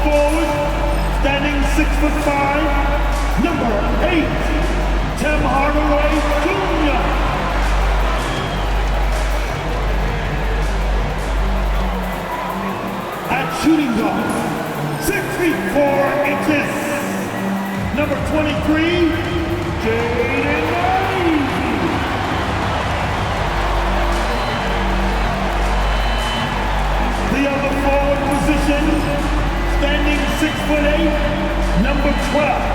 forward, standing 6'5", number 8, Tim Hardaway Jr. At shooting guard, 6 feet 4 inches, number 23, Jalen. The other forward position, standing 6'8", number 12,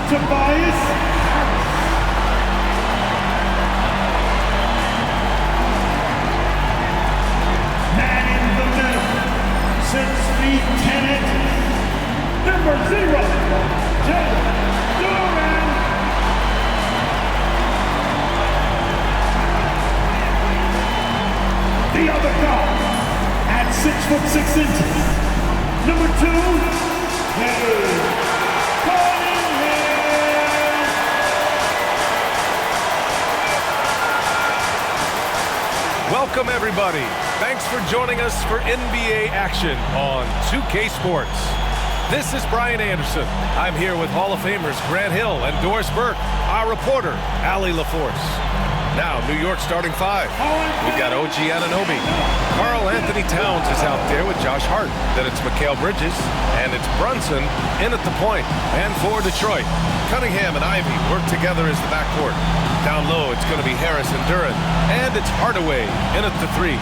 Tobias. Man in the middle, 6 feet 10 inches, number 0, Jalen. The other guard, at 6'6" number 2, Cade. Welcome everybody. Thanks for joining us for NBA action on 2K Sports. This is Brian Anderson. I'm here with Hall of Famers Grant Hill and Doris Burke, our reporter, Allie LaForce. Now, New York starting 5. We've got OG Anunoby. Karl Anthony Towns is out there with Josh Hart. Then it's Mikal Bridges, and it's Brunson in at the point. And for Detroit, Cunningham and Ivy work together as the backcourt. Down low, it's going to be Harris and Duran. And it's Hardaway in at the 3.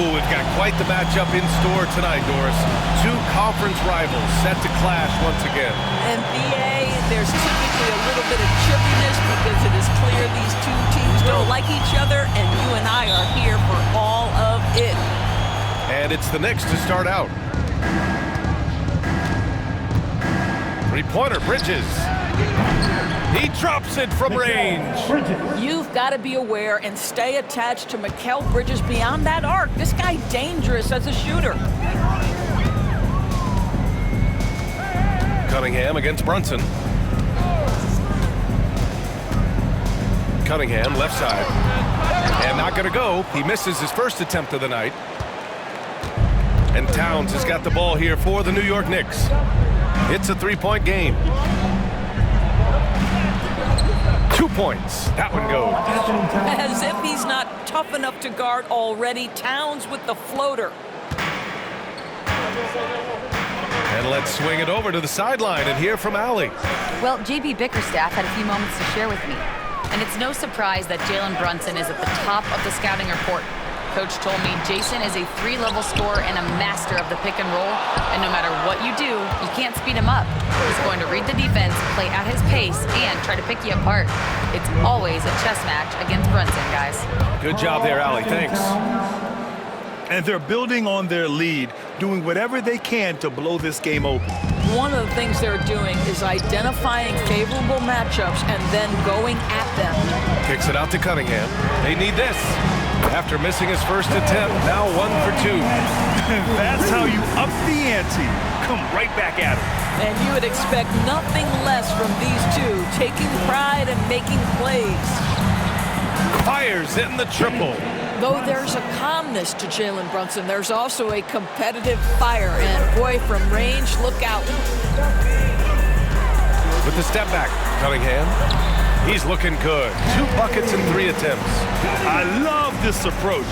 Ooh, we've got quite the matchup in store tonight, Doris. 2 conference rivals set to clash once again. NBA, there's typically a little bit of chippiness because it is clear these two teams don't like each other, and you and I are here for all of it. And it's the Knicks to start out. 3-pointer, Bridges. He drops it from range. You've got to be aware and stay attached to Mikal Bridges beyond that arc. This guy dangerous as a shooter. Cunningham against Brunson. Cunningham, left side. And not going to go. He misses his first attempt of the night. And Towns has got the ball here for the New York Knicks. It's a 3-point game. 2 points. That one goes. As if he's not tough enough to guard already. Towns with the floater. And let's swing it over to the sideline and hear from Allie. Well, JB Bickerstaff had a few moments to share with me. And it's no surprise that Jalen Brunson is at the top of the scouting report. Coach told me Jason is a 3-level scorer and a master of the pick and roll. And no matter what you do, you can't speed him up. He's going to read the defense, play at his pace, and try to pick you apart. It's always a chess match against Brunson, guys. Good job there, Allie. Thanks. And they're building on their lead, doing whatever they can to blow this game open. One of the things they're doing is identifying favorable matchups and then going at them. Kicks it out to Cunningham. They need this. After missing his first attempt, now 1 for 2. That's how you up the ante. Come right back at him. And you would expect nothing less from these two, taking pride and making plays. Fires in the triple. Though there's a calmness to Jalen Brunson, there's also a competitive fire. And boy, from range, look out. With the step back, Cunningham. He's looking good. 2 buckets in 3 attempts. I love this approach.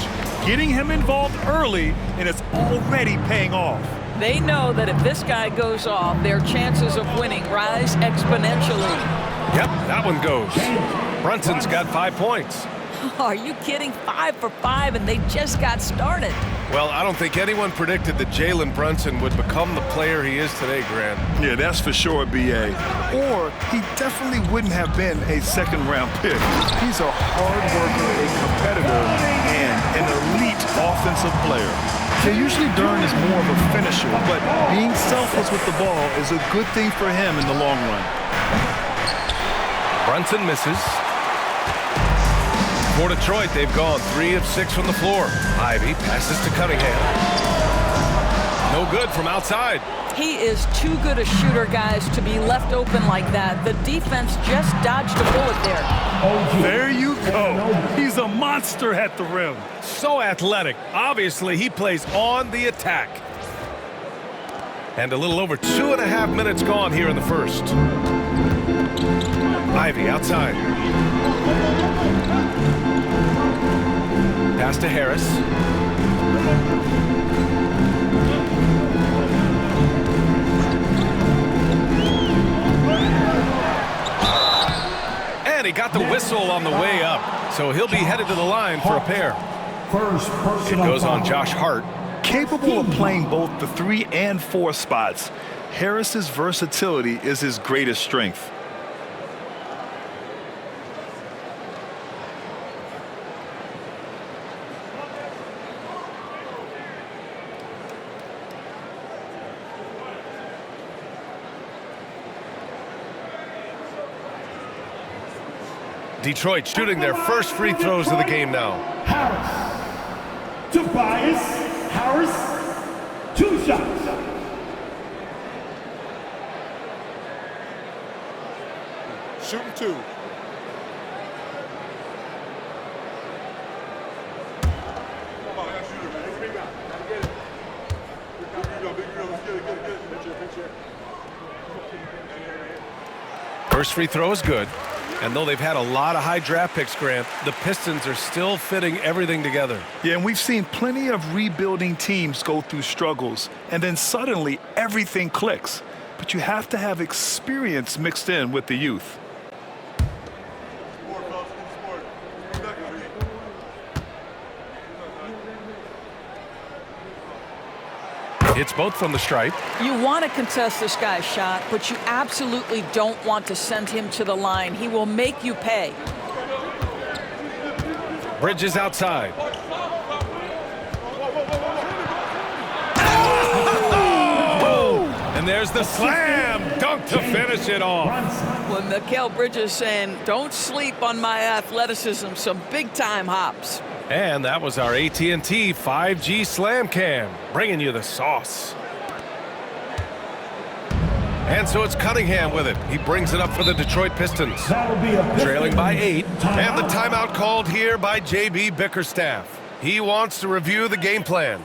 Getting him involved early, and it's already paying off. They know that if this guy goes off, their chances of winning rise exponentially. Yep, that one goes. Brunson's got 5 points. Are you kidding? 5 for 5, and they just got started. Well, I don't think anyone predicted that Jalen Brunson would become the player he is today, Grant. Yeah, that's for sure, B.A. Or he definitely wouldn't have been a second-round pick. He's a hard worker, a competitor, and an elite offensive player. Yeah, usually Duran is more of a finisher, but being selfless with the ball is a good thing for him in the long run. Brunson misses. For Detroit, they've gone 3 of 6 from the floor. Ivy passes to Cunningham. No good from outside. He is too good a shooter, guys, to be left open like that. The defense just dodged a bullet there. There you go. He's a monster at the rim. So athletic. Obviously, he plays on the attack. And a little over 2.5 minutes gone here in the first. Ivy outside. Pass to Harris. And he got the whistle on the way up, so he'll be headed to the line for a pair. It goes on Josh Hart. Capable of playing both the 3 and 4 spots, Harris's versatility is his greatest strength. Detroit shooting their first free throws of the game now. Harris. Tobias Harris. 2 shots. Shooting 2. First free throw is good. And though they've had a lot of high draft picks, Grant, the Pistons are still fitting everything together. Yeah, and we've seen plenty of rebuilding teams go through struggles, and then suddenly everything clicks. But you have to have experience mixed in with the youth. It's both from the stripe. You want to contest this guy's shot, but you absolutely don't want to send him to the line. He will make you pay. Bridges outside. And there's the slam dunk to finish it off. When Mikal Bridges saying, don't sleep on my athleticism, some big-time hops. And that was our AT&T 5G Slam Cam, bringing you the sauce. And so it's Cunningham with it. He brings it up for the Detroit Pistons. Trailing by 8. And the timeout called here by JB Bickerstaff. He wants to review the game plan.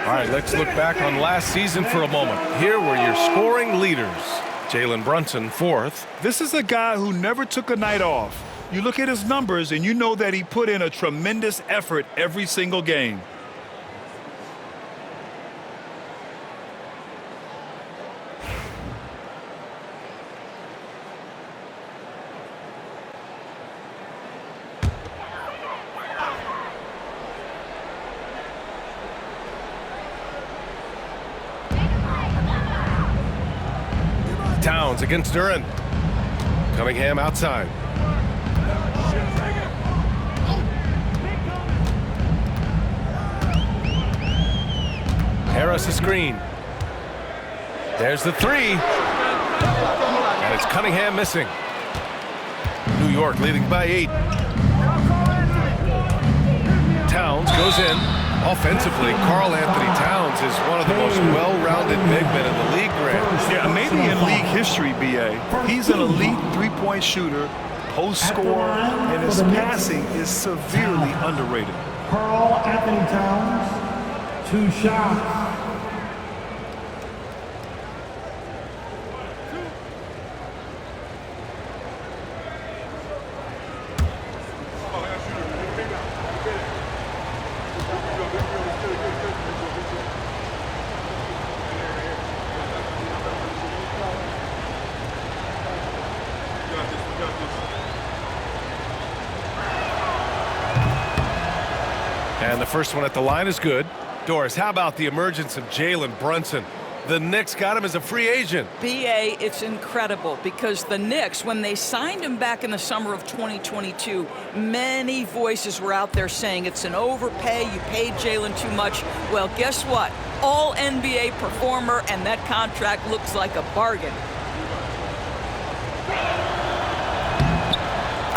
All right, let's look back on last season for a moment. Here were your scoring leaders. Jalen Brunson, 4th. This is a guy who never took a night off. You look at his numbers and you know that he put in a tremendous effort every single game. Towns against Duran. Cunningham outside. Harris a screen. There's the 3. And it's Cunningham missing. York leading by 8. Towns goes in. Offensively, Karl Anthony Towns is one of the most well-rounded big men in the league, Grant. Yeah, maybe in league history, B.A. He's an elite three-point shooter, post scorer, and his passing is severely underrated. Karl Anthony Towns, 2 shots. And the first one at the line is good. Doris, how about the emergence of Jalen Brunson? The Knicks got him as a free agent. BA, it's incredible because the Knicks, when they signed him back in the summer of 2022, many voices were out there saying it's an overpay, you paid Jalen too much. Well, guess what? All NBA performer, and that contract looks like a bargain.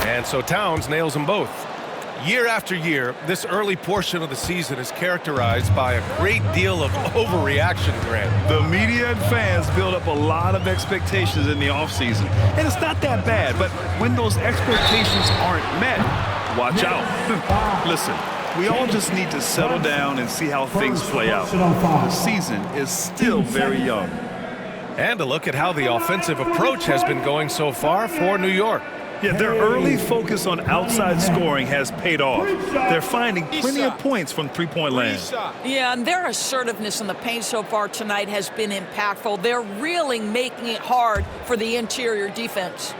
And so Towns nails them both. Year after year, this early portion of the season is characterized by a great deal of overreaction, Grant. The media and fans build up a lot of expectations in the offseason. And it's not that bad, but when those expectations aren't met, watch out. Listen, we all just need to settle down and see how things play out. The season is still very young. And a look at how the offensive approach has been going so far for New York. Yeah, their early focus on outside scoring has paid off. They're finding plenty of points from three-point land. Yeah, and their assertiveness in the paint so far tonight has been impactful. They're really making it hard for the interior defense.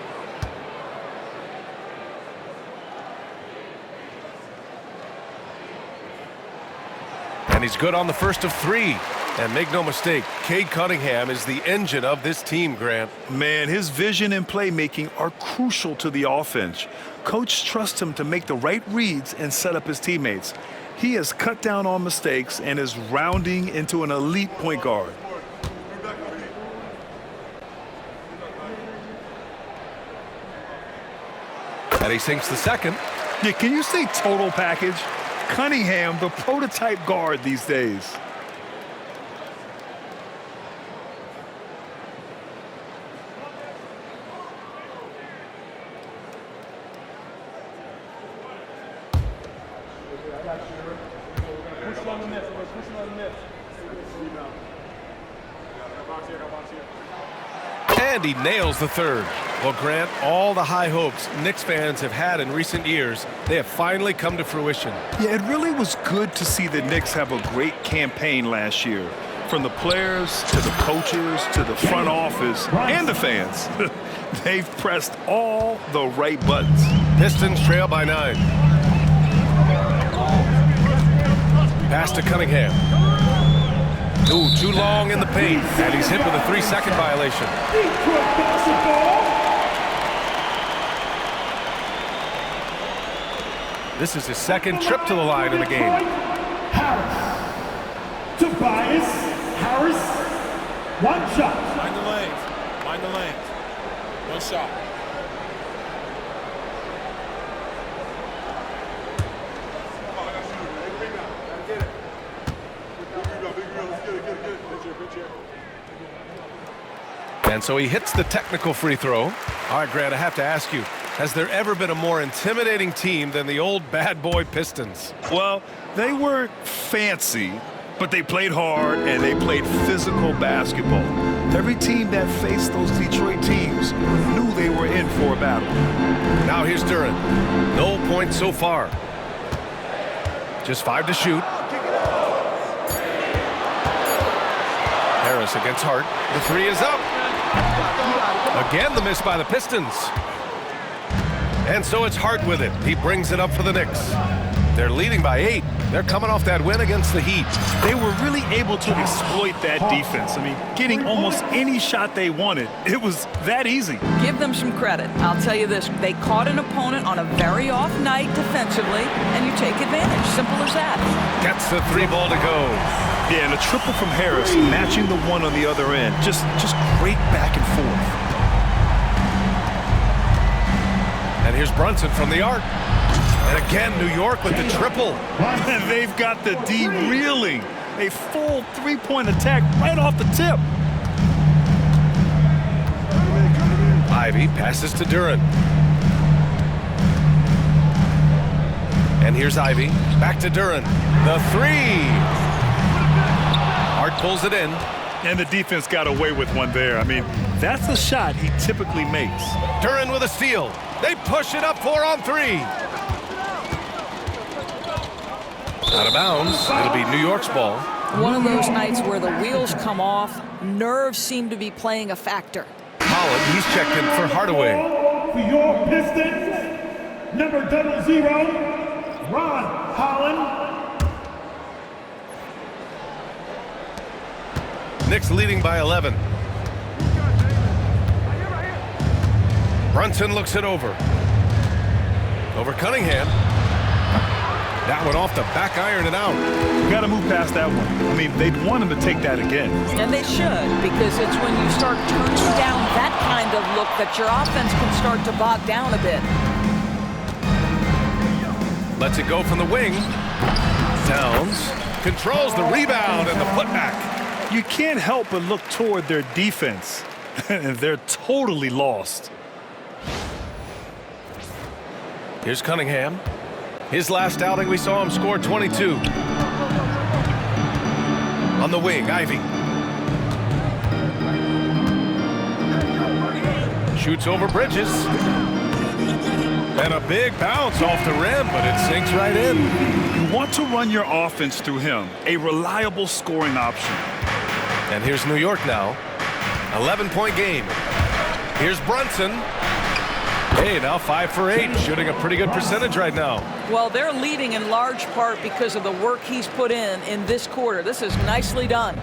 And he's good on the first of 3. And make no mistake, Cade Cunningham is the engine of this team, Grant. Man, his vision and playmaking are crucial to the offense. Coach trusts him to make the right reads and set up his teammates. He has cut down on mistakes and is rounding into an elite point guard. And he sinks the second. Yeah, can you say total package? Cunningham, the prototype guard these days. And he nails the third. Well, Grant, all the high hopes Knicks fans have had in recent years, they have finally come to fruition. Yeah, it really was good to see the Knicks have a great campaign last year. From the players to the coaches to the front office and the fans. They've pressed all the right buttons. Pistons trail by 9. Pass to Cunningham. Ooh, too long in the paint. And he's hit with a 3-second violation. This is his second trip to the line in the game. Harris. Tobias Harris. 1 shot. Mind the lanes. Mind the lanes. 1 shot. And so he hits the technical free throw. All right, Grant, I have to ask you, has there ever been a more intimidating team than the old bad boy Pistons? Well, they were fancy, but they played hard and they played physical basketball. Every team that faced those Detroit teams knew they were in for a battle. Now here's Duran. No points so far. Just 5 to shoot. Harris against Hart. The 3 is up. Again, the miss by the Pistons. And so it's Hart with it. He brings it up for the Knicks. They're leading by 8. They're coming off that win against the Heat. They were really able to exploit that defense. I mean, getting almost any shot they wanted. It was that easy. Give them some credit. I'll tell you this, they caught an opponent on a very off night defensively, and you take advantage. Simple as that. Gets the 3 ball to go. Yeah, and a triple from Harris, matching the 1 on the other end. Just great back and forth. And here's Brunson from the arc. And again, New York with the triple. And they've got the D reeling. A full three-point attack right off the tip. Ivy passes to Duran. And here's Ivy. Back to Duran. The three. Hart pulls it in. And the defense got away with one there. I mean, that's a shot he typically makes. Duran with a steal. They push it up 4 on 3. Out of bounds. It'll be New York's ball. One of those nights where the wheels come off, nerves seem to be playing a factor. Holland, he's checked in for Hardaway. For your Pistons, number 00, Ron Holland. Knicks leading by 11. Brunson looks it over. Over Cunningham. That one off the back iron and out. You got to move past that one. I mean, they'd want him to take that again. And they should, because it's when you start turning down that kind of look that your offense can start to bog down a bit. Lets it go from the wing. Downs controls the rebound and the putback. You can't help but look toward their defense. They're totally lost. Here's Cunningham. His last outing, we saw him score 22. On the wing, Ivy. Shoots over Bridges. And a big bounce off the rim, but it sinks right in. You want to run your offense through him, a reliable scoring option. And here's New York now. 11-point game. Here's Brunson. Hey, now 5 for 8, shooting a pretty good percentage right now. Well, they're leading in large part because of the work he's put in this quarter. This is nicely done.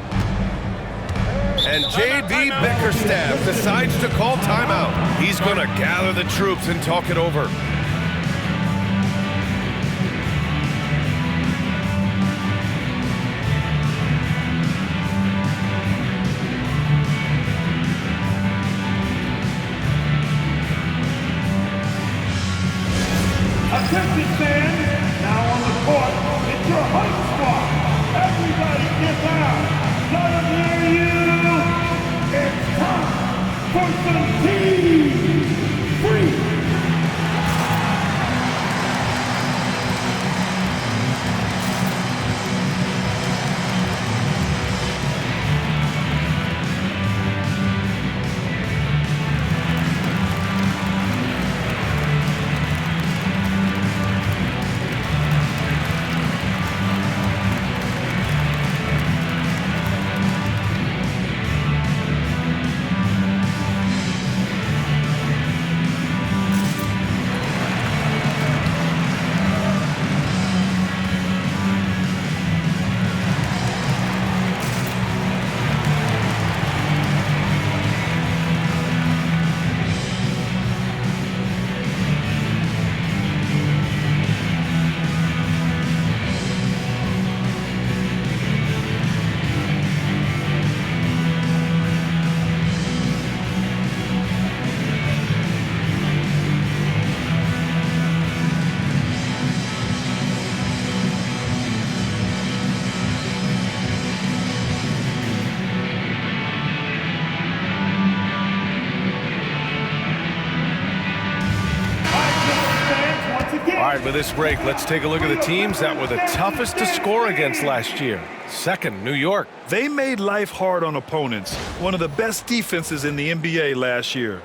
And J.B. Bickerstaff decides to call timeout. He's going to gather the troops and talk it over. Attention fans, now on the court, it's your hype squad. Everybody get down. Let them hear you. It's time for some team free. All right, with this break, let's take a look at the teams that were the toughest to score against last year. Second, New York. They made life hard on opponents. One of the best defenses in the NBA last year.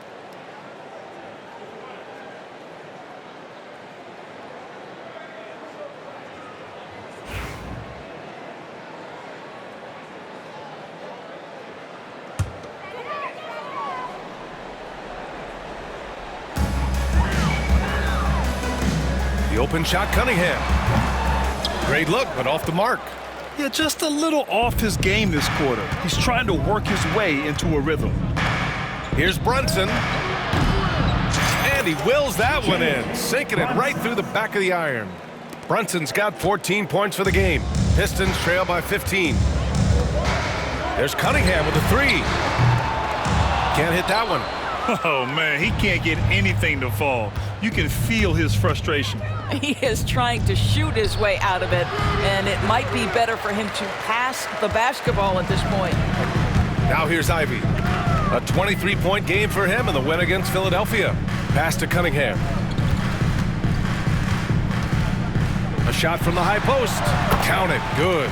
The open shot, Cunningham. Great look, but off the mark. Yeah, just a little off his game this quarter. He's trying to work his way into a rhythm. Here's Brunson. And he wills that one in, sinking it right through the back of the iron. Brunson's got 14 points for the game. Pistons trail by 15. There's Cunningham with a three. Can't hit that one. Oh, man, he can't get anything to fall. You can feel his frustration. He is trying to shoot his way out of it, and it might be better for him to pass the basketball at this point. Now here's Ivy. A 23-point game for him in the win against Philadelphia. Pass to Cunningham. A shot from the high post. Count it. Good.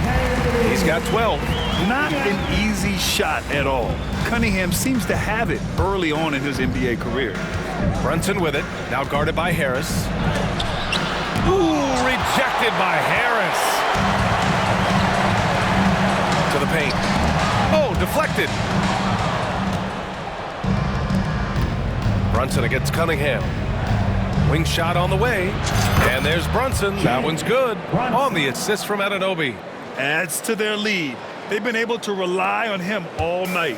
He's got 12. Not an easy shot at all. Cunningham seems to have it early on in his NBA career. Brunson with it. Now guarded by Harris. Ooh, rejected by Harris. To the paint. Oh, deflected. Brunson against Cunningham. Wing shot on the way. And there's Brunson. That one's good. On the assist from Anunoby. Adds to their lead. They've been able to rely on him all night.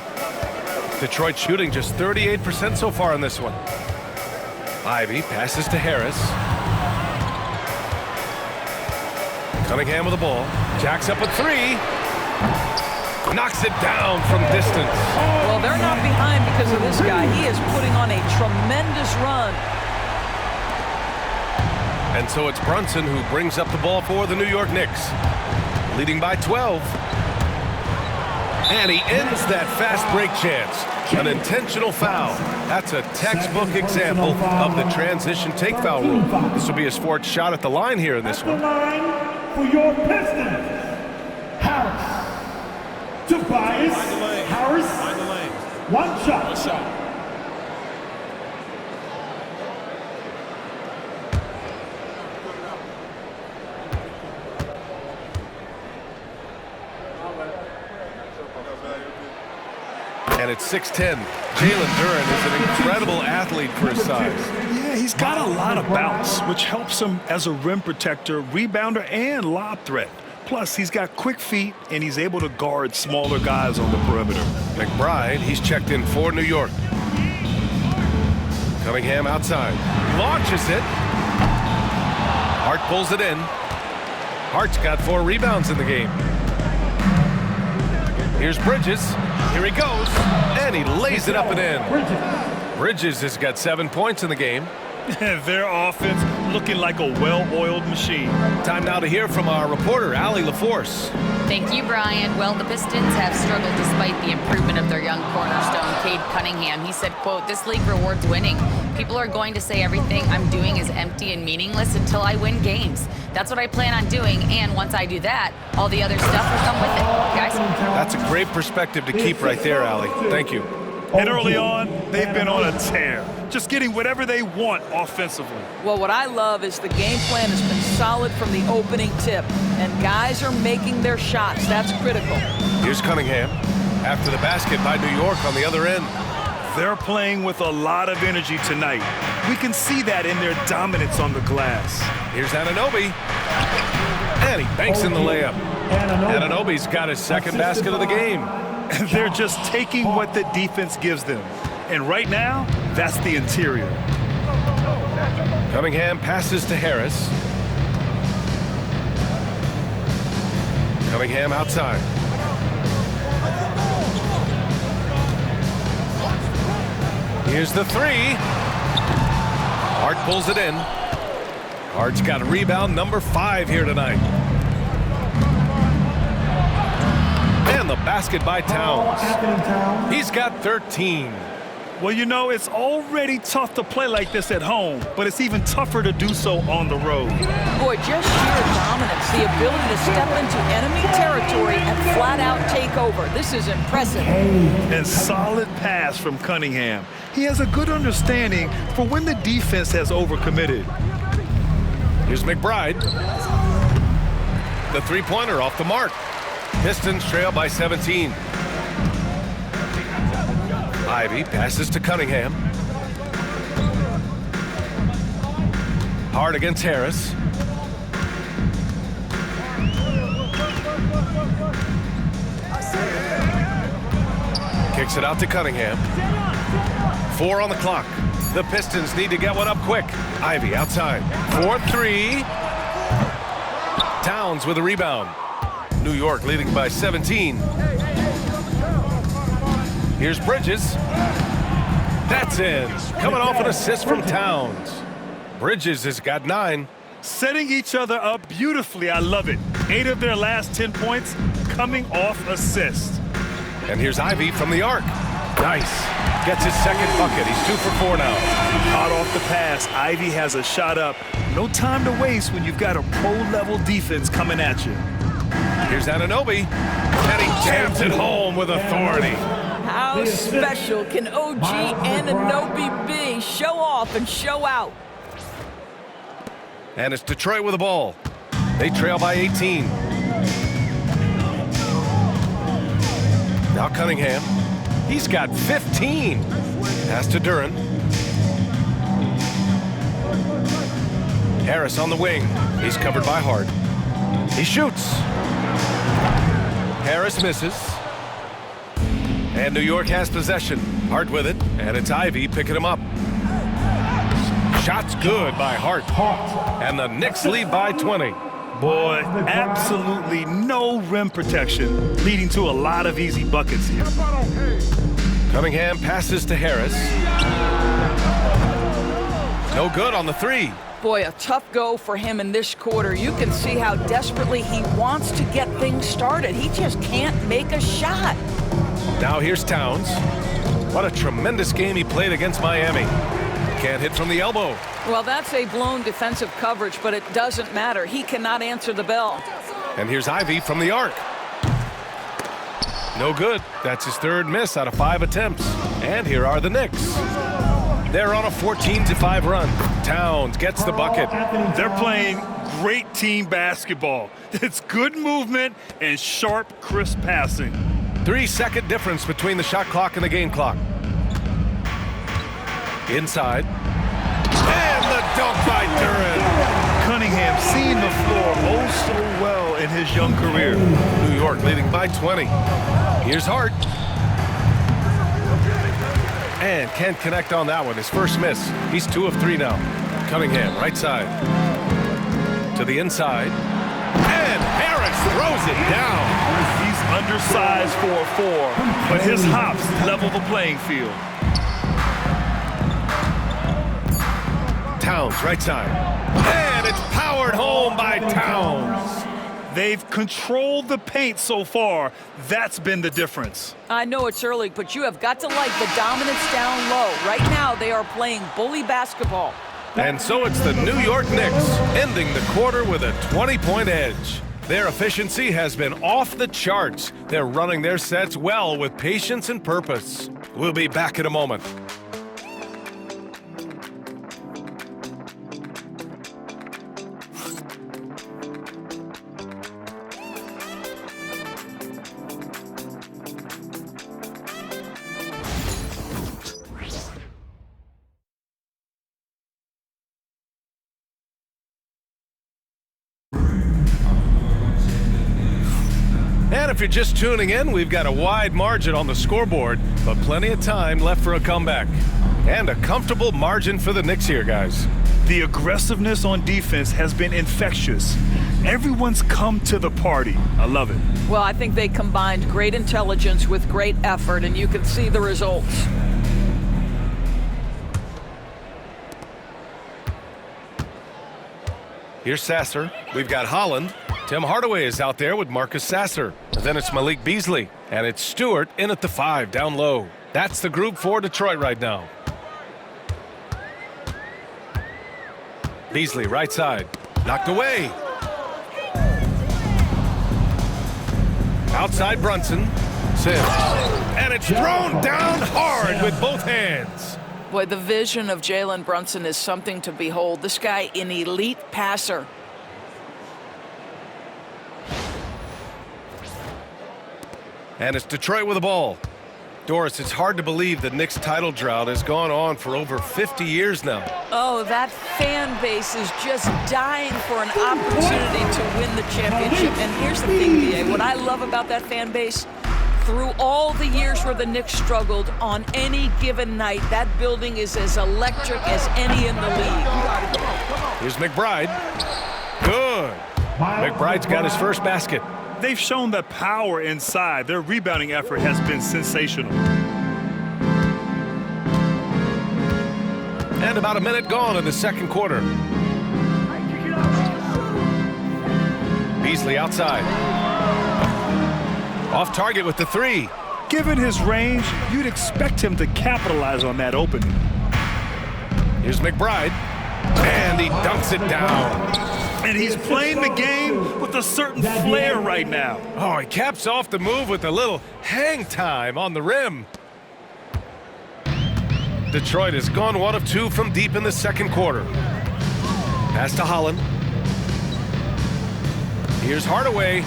Detroit shooting just 38% so far in this one. Ivy passes to Harris. Cunningham with the ball. Jacks up a three. Knocks it down from distance. Well, they're not behind because of this guy. He is putting on a tremendous run. And so it's Brunson who brings up the ball for the New York Knicks. Leading by 12. And he ends that fast break chance. An intentional foul. That's a textbook example of the transition take foul rule. This will be his fourth shot at the line here in this At the one. line for your Pistons, Harris. Tobias Harris. Find the lane. One shot. One shot. And it's 6'10". Jalen Duren is an incredible athlete for his size. Yeah, he's got a lot of bounce, which helps him as a rim protector, rebounder, and lob threat. Plus, he's got quick feet, and he's able to guard smaller guys on the perimeter. McBride, he's checked in for New York. Cunningham outside. Launches it. Hart pulls it in. Hart's got 4 rebounds in the game. Here's Bridges. Here he goes. And he lays it up and in. Bridges has got 7 points in the game. Their offense looking like a well-oiled machine. Time now to hear from our reporter, Allie LaForce. Thank you, Brian. Well, the Pistons have struggled despite the improvement of their young cornerstone, Cade Cunningham. He said, quote, "This league rewards winning. People are going to say everything I'm doing is empty and meaningless until I win games. That's what I plan on doing, and once I do that, all the other stuff will come with it." Guys? That's a great perspective to keep right there, Allie. Thank you. And early on, they've been on a tear, just getting whatever they want offensively. Well, what I love is the game plan has been solid from the opening tip, and guys are making their shots. That's critical. Here's Cunningham. After the basket by New York on the other end. They're playing with a lot of energy tonight. We can see that in their dominance on the glass. Here's Anunoby. And he banks in the layup. Anunoby's got his second basket of the game. They're just taking what the defense gives them. And right now, that's the interior. Cunningham passes to Harris. Cunningham outside. Here's the three. Hart pulls it in. Hart's got rebound number 5 here tonight. And the basket by Towns. He's got 13. Well, you know, it's already tough to play like this at home, but it's even tougher to do so on the road. Boy, just sheer dominance, the ability to step into enemy territory and flat out take over. This is impressive. And solid pass from Cunningham. He has a good understanding for when the defense has overcommitted. Here's McBride. The three-pointer off the mark. Pistons trail by 17. Ivy passes to Cunningham. Hart against Harris. Kicks it out to Cunningham. 4 on the clock. The Pistons need to get one up quick. Ivy outside. 4-3. Towns with a rebound. New York leading by 17. Here's Bridges. That's in. Coming off an assist from Towns. Bridges has got 9. Setting each other up beautifully. I love it. 8 of their last 10 points coming off assists. And here's Ivy from the arc. Nice. Gets his second bucket. He's 2 for 4 now. Hot off the pass. Ivy has a shot up. No time to waste when you've got a pro-level defense coming at you. Here's Anunoby. And he jams it home with authority. How special can OG Anunoby be? Show off and show out. And it's Detroit with the ball. They trail by 18. Now Cunningham. He's got 15. Pass to Duran. Harris on the wing. He's covered by Hart. He shoots. Harris misses. And New York has possession. Hart with it. And it's Ivy picking him up. Shot's good by Hart. And the Knicks lead by 20. Boy, absolutely no rim protection, leading to a lot of easy buckets here. Cunningham passes to Harris. No good on the 3. Boy, a tough go for him in this quarter. You can see how desperately he wants to get things started. He just can't make a shot. Now here's Towns. What a tremendous game he played against Miami. Can't hit from the elbow. Well, that's a blown defensive coverage, but it doesn't matter. He cannot answer the bell. And here's Ivy from the arc. No good. That's his 3rd miss out of 5 attempts. And here are the Knicks. They're on a 14-5 run. Towns gets the bucket. They're playing great team basketball. It's good movement and sharp, crisp passing. 3-second difference between the shot clock and the game clock. Inside. And the dunk by Duran. Cunningham seeing the floor oh so well in his young career. New York leading by 20. Here's Hart. And can't connect on that one. His first miss. He's 2 of 3 now. Cunningham, right side. To the inside. And Harris throws it down. He's undersized for a 4, but his hops level the playing field. Towns, right side. And it's powered home by Towns. They've controlled the paint so far. That's been the difference. I know it's early, but you have got to like the dominance down low. Right now, they are playing bully basketball. And so it's the New York Knicks ending the quarter with a 20-point edge. Their efficiency has been off the charts. They're running their sets well with patience and purpose. We'll be back in a moment. And if you're just tuning in, we've got a wide margin on the scoreboard, but plenty of time left for a comeback. And a comfortable margin for the Knicks here, guys. The aggressiveness on defense has been infectious. Everyone's come to the party. I love it. Well, I think they combined great intelligence with great effort, and you can see the results. Here's Sasser. We've got Holland. Tim Hardaway is out there with Marcus Sasser. And then it's Malik Beasley. And it's Stewart in at the 5, down low. That's the group for Detroit right now. Beasley, right side. Knocked away. Outside Brunson. Sims. And it's thrown down hard with both hands. Boy, the vision of Jalen Brunson is something to behold. This guy, an elite passer. And it's Detroit with the ball. Doris, it's hard to believe the Knicks title drought has gone on for over 50 years now. Oh, that fan base is just dying for an opportunity to win the championship. And here's the thing, B.A., what I love about that fan base, through all the years where the Knicks struggled, on any given night, that building is as electric as any in the league. Here's McBride. Good. McBride's got his first basket. They've shown the power inside. Their rebounding effort has been sensational. And about a minute gone in the second quarter. Beasley outside. Off target with the three. Given his range, you'd expect him to capitalize on that opening. Here's McBride. And he dunks it down. And he's playing the game with a certain flair right now. Oh, he caps off the move with a little hang time on the rim. Detroit has gone 1 of 2 from deep in the second quarter. Pass to Holland. Here's Hardaway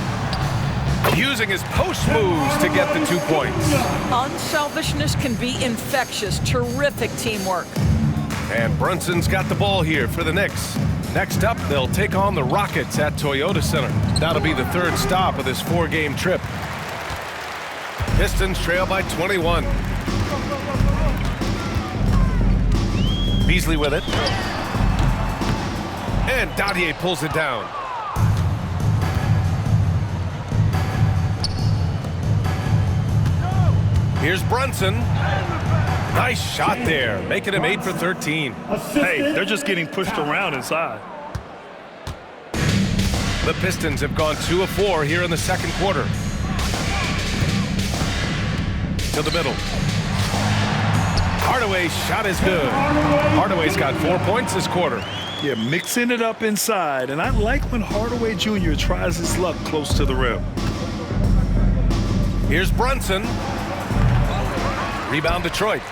using his post moves to get the 2 points. Unselfishness can be infectious. Terrific teamwork. And Brunson's got the ball here for the Knicks. Next up, they'll take on the Rockets at Toyota Center. That'll be the 3rd stop of this 4-game trip. Pistons trail by 21. Beasley with it. And Dadier pulls it down. Here's Brunson. Nice shot there, making him 8 for 13. Hey, they're just getting pushed around inside. The Pistons have gone 2 of 4 here in the second quarter. To the middle. Hardaway's shot is good. Hardaway's got 4 points this quarter. Yeah, mixing it up inside, and I like when Hardaway Jr. tries his luck close to the rim. Here's Brunson. Rebound Detroit.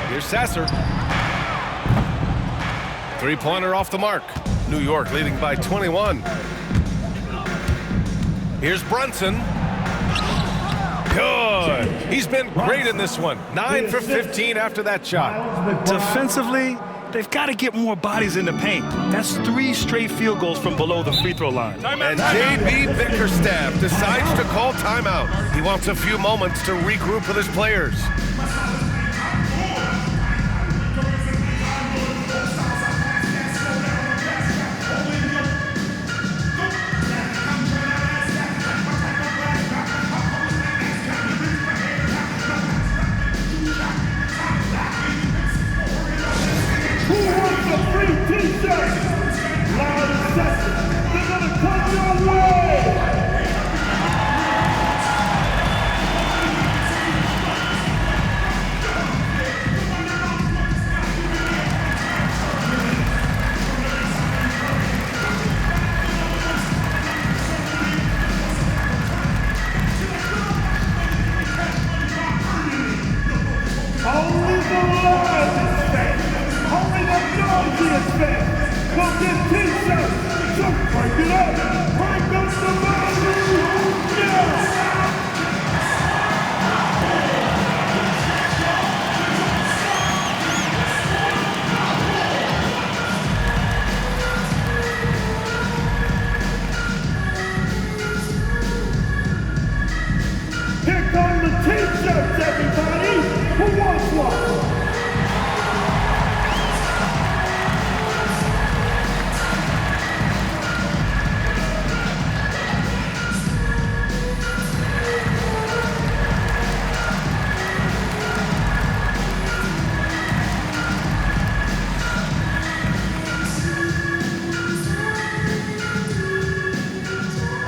Here's Sasser. Three-pointer off the mark. New York leading by 21. Here's Brunson. Good. He's been great in this one. 9 for 15 after that shot. Defensively, they've got to get more bodies in the paint. That's 3 straight field goals from below the free throw line. And J.B. Bickerstaff decides to call timeout. He wants a few moments to regroup with his players.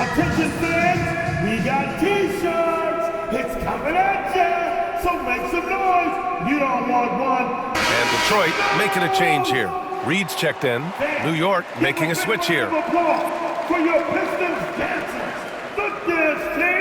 Attention fans, we got t-shirts. It's coming at ya, so make some noise. You don't want one. And Detroit making a change here. Reed's checked in. New York making a switch here. For your Pistons dancers, the dance team.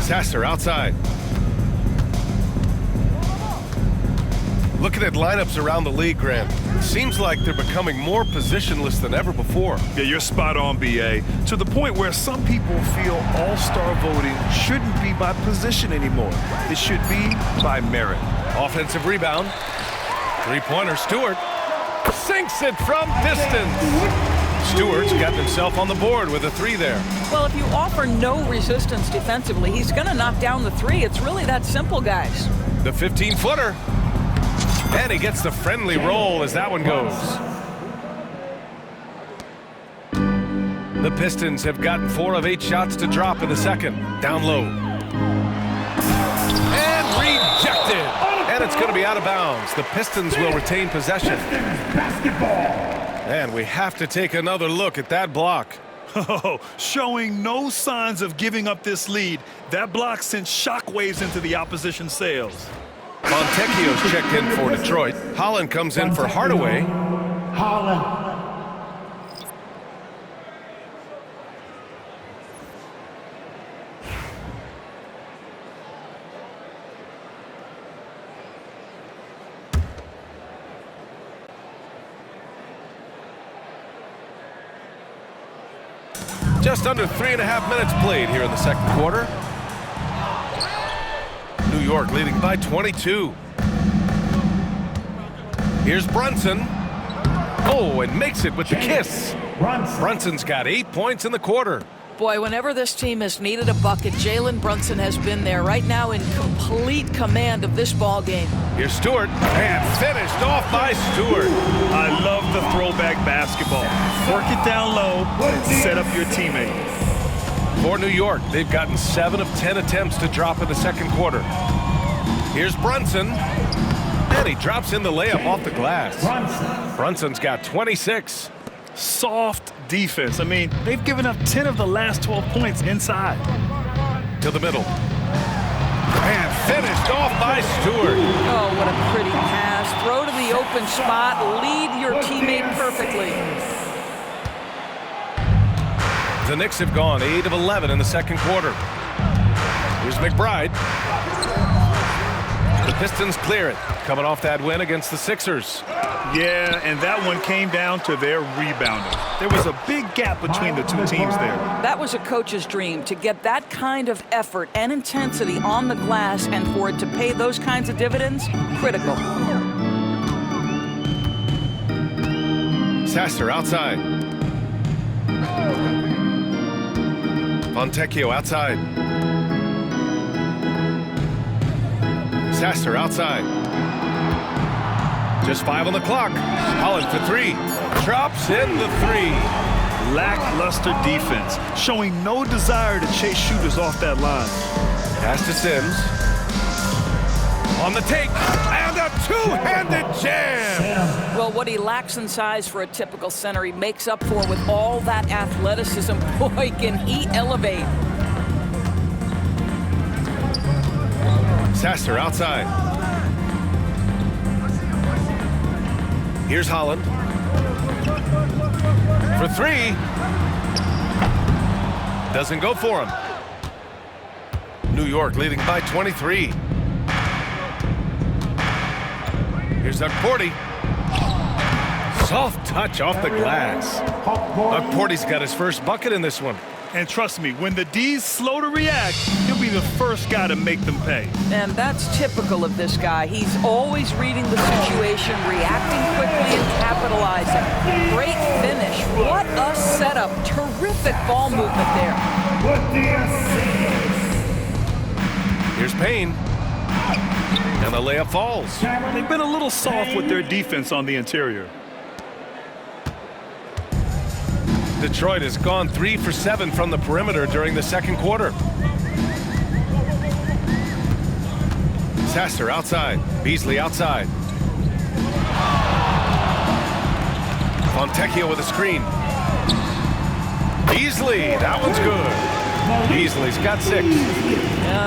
Sasser outside. Looking at lineups around the league, Grant, seems like they're becoming more positionless than ever before. Yeah, you're spot on, B.A. To the point where some people feel all-star voting shouldn't be by position anymore. It should be by merit. Offensive rebound. Three-pointer, Stewart sinks it from distance. Stewart's got himself on the board with a 3 there. Well, if you offer no resistance defensively, he's going to knock down the 3. It's really that simple, guys. The 15-footer. And he gets the friendly roll as that one goes. The Pistons have gotten 4 of 8 shots to drop in the second. Down low. And rejected. And it's going to be out of bounds. The Pistons will retain possession. And we have to take another look at that block. Oh, showing no signs of giving up this lead. That block sent shockwaves into the opposition sails. Fontecchio's checked in for Detroit. Holland comes in for Hardaway. Holland. Just under 3.5 minutes played here in the second quarter. New York leading by 22. Here's Brunson. Oh, and makes it with the kiss. Brunson's got 8 points in the quarter. Boy, whenever this team has needed a bucket, Jalen Brunson has been there, right now in complete command of this ball game. Here's Stewart, and finished off by Stewart. I love the throwback basketball. Work it down low and set up your teammate. For New York, they've gotten 7 of 10 attempts to drop in the second quarter. Here's Brunson, and he drops in the layup off the glass. Brunson's got 26. Soft defense. I mean, they've given up 10 of the last 12 points inside. To the middle. And finished off by Stewart. Oh, what a pretty pass. Throw to the open spot. Lead your teammate perfectly. The Knicks have gone 8 of 11 in the second quarter. Here's McBride. The Pistons clear it, coming off that win against the Sixers. Yeah, and that one came down to their rebounding. There was a big gap between the two teams there. That was a coach's dream, to get that kind of effort and intensity on the glass, and for it to pay those kinds of dividends, critical. Sasser outside. Fontecchio outside. Sasser outside. Just 5 on the clock. Holland for 3. Drops in the 3. Lackluster defense, showing no desire to chase shooters off that line. Pass to Sims. On the take. And a two-handed jam. Well, what he lacks in size for a typical center, he makes up for with all that athleticism. Boy, can he elevate. Sasser outside. Here's Holland. For 3. Doesn't go for him. New York leading by 23. Here's Porty. Soft touch off the glass. Porty's got his first bucket in this one. And trust me, when the D's slow to react, he'll be the first guy to make them pay. And that's typical of this guy. He's always reading the situation, reacting quickly and capitalizing. Great finish. What a setup. Terrific ball movement there. Here's Payne. And the layup falls. They've been a little soft with their defense on the interior. Detroit has gone 3 for 7 from the perimeter during the second quarter. Sasser outside. Beasley outside. Fontecchio with a screen. Beasley, that one's good. Beasley's got 6.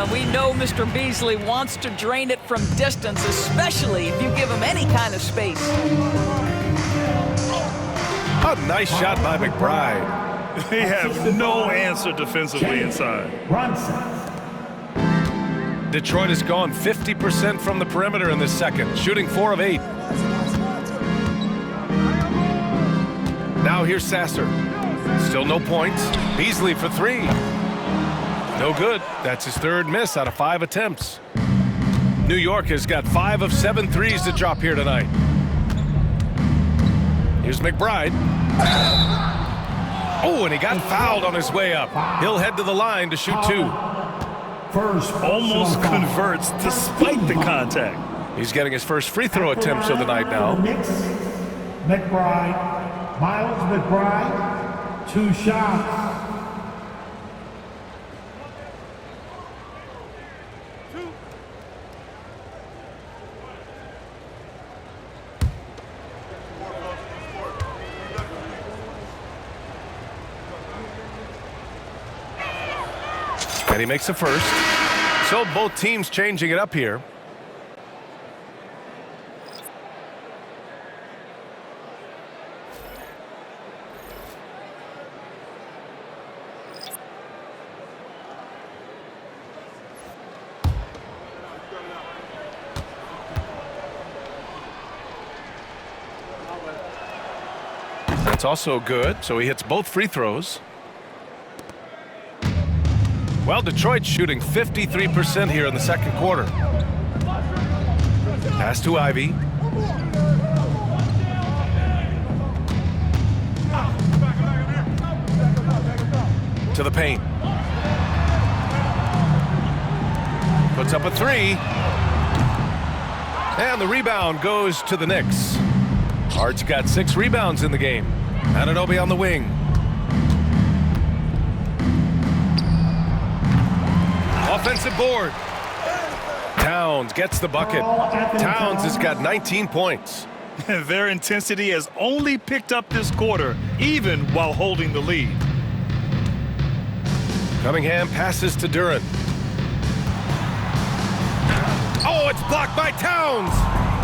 We know Mr. Beasley wants to drain it from distance, especially if you give him any kind of space. A nice shot by McBride. They have no answer defensively inside. Detroit has gone 50% from the perimeter in this second, shooting 4 of 8. Now here's Sasser. Still no points. Beasley for 3. No good. That's his 3rd miss out of 5 attempts. New York has got 5 of 7 threes to drop here tonight. Here's McBride. Oh, and he got fouled on his way up. He'll head to the line to shoot 2. First Almost converts despite the contact. He's getting his first free throw attempts of the night now. Knicks, McBride, Miles McBride, 2 shots. And he makes the first. So both teams changing it up here. That's also good. So he hits both free throws. Well, Detroit's shooting 53% here in the second quarter. Pass to Ivy. To the paint. Puts up a 3. And the rebound goes to the Knicks. Hart's got 6 rebounds in the game. Anunoby on the wing. Offensive board. Towns gets the bucket. Towns has got 19 points. Their intensity has only picked up this quarter, even while holding the lead. Cunningham passes to Duran. Oh, it's blocked by Towns.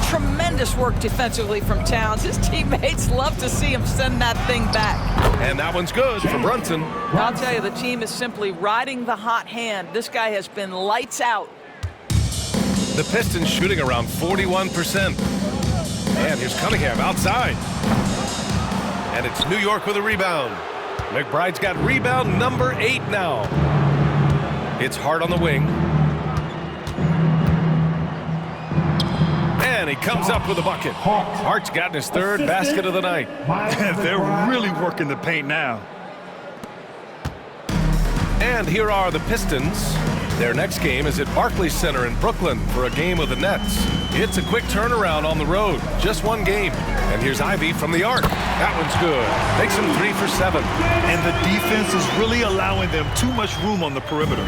Tremendous work defensively from Towns. His teammates love to see him send that thing back. And that one's good for Brunson. I'll tell you, the team is simply riding the hot hand. This guy has been lights out. The Pistons shooting around 41%. And here's Cunningham outside. And it's New York with a rebound. McBride's got rebound number 8 now. It's Hart on the wing. And he comes up with a bucket. Hart's gotten his 3rd basket of the night. They're really working the paint now. And here are the Pistons. Their next game is at Barclays Center in Brooklyn for a game with the Nets. It's a quick turnaround on the road. Just 1 game. And here's Ivy from the arc. That one's good. Makes him 3 for 7. And the defense is really allowing them too much room on the perimeter.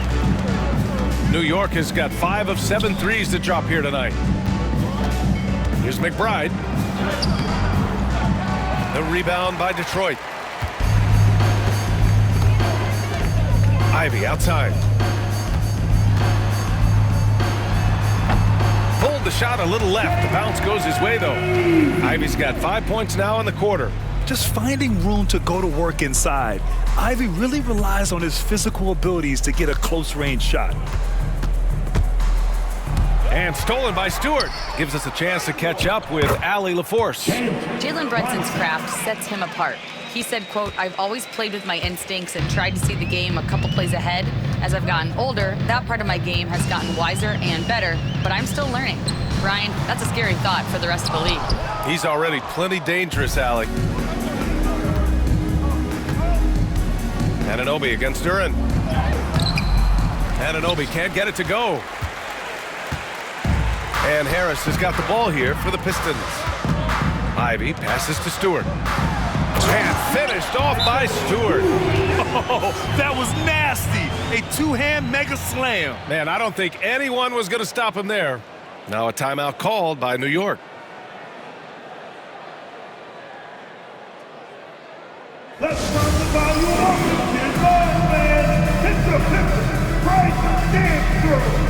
New York has got 5 of 7 threes to drop here tonight. Here's McBride. The rebound by Detroit. Ivy outside. Pulled the shot a little left. The bounce goes his way, though. Ivy's got 5 points now in the quarter. Just finding room to go to work inside. Ivy really relies on his physical abilities to get a close-range shot. And stolen by Stewart. Gives us a chance to catch up with Allie LaForce. Jalen Brunson's craft sets him apart. He said, quote, "I've always played with my instincts and tried to see the game a couple plays ahead. As I've gotten older, that part of my game has gotten wiser and better, but I'm still learning." Brian, that's a scary thought for the rest of the league. He's already plenty dangerous, Allie. Anunoby against Duran. Anunoby can't get it to go. And Harris has got the ball here for the Pistons. Ivy passes to Stewart. And finished off by Stewart. Oh, that was nasty. A 2-hand mega slam. Man, I don't think anyone was going to stop him there. Now a timeout called by New York. Let's turn the volume up. Here's my man. It's the Pistons. Right dance through.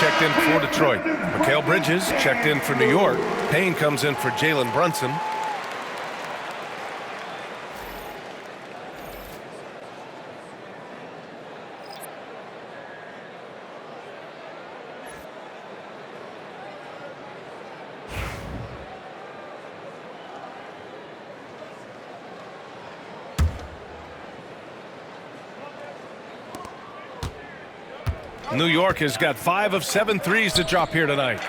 checked in for Detroit. Mikal Bridges checked in for New York. Payne comes in for Jalen Brunson. New York has got 5 of 7 threes to drop here tonight.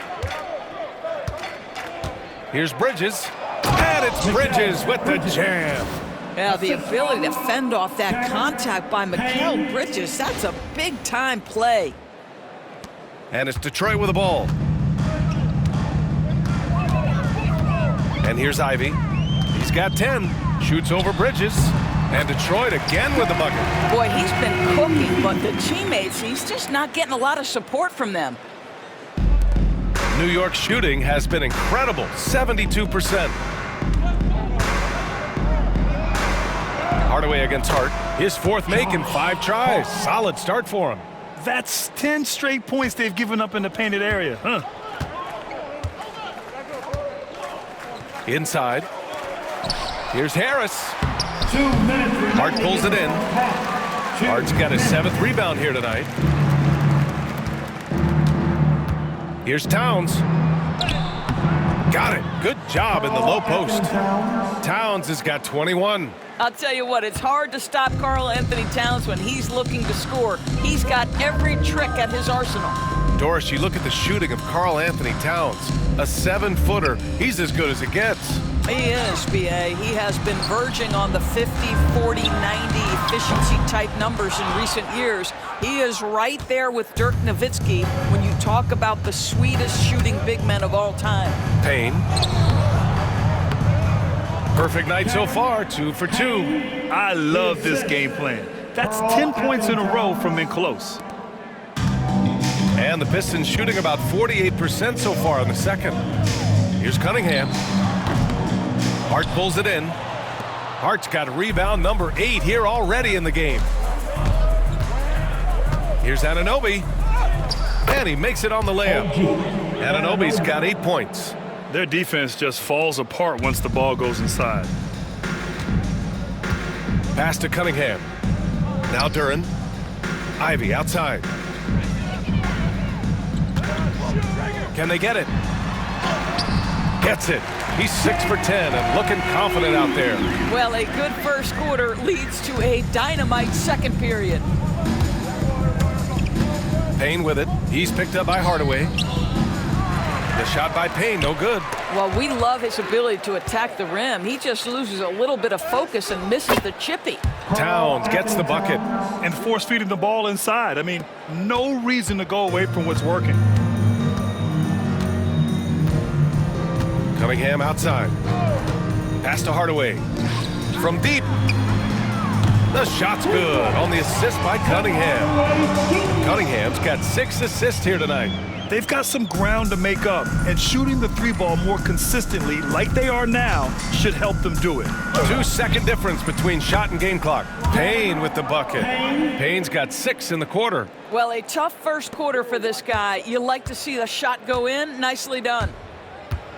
Here's Bridges, and it's Bridges with the jam. Yeah, the ability to fend off that contact by Mikal Bridges, that's a big-time play. And it's Detroit with the ball. And here's Ivy. He's got 10, shoots over Bridges. And Detroit again with the bucket. Boy, he's been cooking, but the teammates, he's just not getting a lot of support from them. New York shooting has been incredible, 72%. Hardaway against Hart. His 4th make in 5 tries. Solid start for him. That's 10 straight points they've given up in the painted area. Inside. Here's Harris. 2 minutes. Hart pulls it in. Hart's got his 7th rebound here tonight. Here's Towns. Got it. Good job in the low post. Towns has got 21. I'll tell you what, it's hard to stop Karl Anthony Towns when he's looking to score. He's got every trick at his arsenal. Doris, you look at the shooting of Karl Anthony Towns. A 7-footer. He's as good as it gets. He is, B.A. He has been verging on the 50, 40, 90 efficiency type numbers in recent years. He is right there with Dirk Nowitzki when you talk about the sweetest shooting big men of all time. Payne. Perfect night so far, 2 for 2. I love this game plan. That's 10 points in a row from in close. And the Pistons shooting about 48% so far in the second. Here's Cunningham. Hart pulls it in. Hart's got rebound number 8 here already in the game. Here's Anunoby. And he makes it on the layup. Anunoby's got 8 points. Their defense just falls apart once the ball goes inside. Pass to Cunningham. Now Duran. Ivy outside. Can they get it? Gets it. He's 6 for 10 and looking confident out there. Well, a good first quarter leads to a dynamite second period. Payne with it. He's picked up by Hardaway. The shot by Payne, no good. Well, we love his ability to attack the rim. He just loses a little bit of focus and misses the chippy. Towns gets the bucket. And force feeding the ball inside. I mean, no reason to go away from what's working. Cunningham outside. Pass to Hardaway. From deep. The shot's good on the assist by Cunningham. Cunningham's got 6 assists here tonight. They've got some ground to make up, and shooting the 3-ball more consistently like they are now should help them do it. 2-second difference between shot and game clock. Payne with the bucket. Payne's got 6 in the quarter. Well, a tough first quarter for this guy. You like to see the shot go in. Nicely done.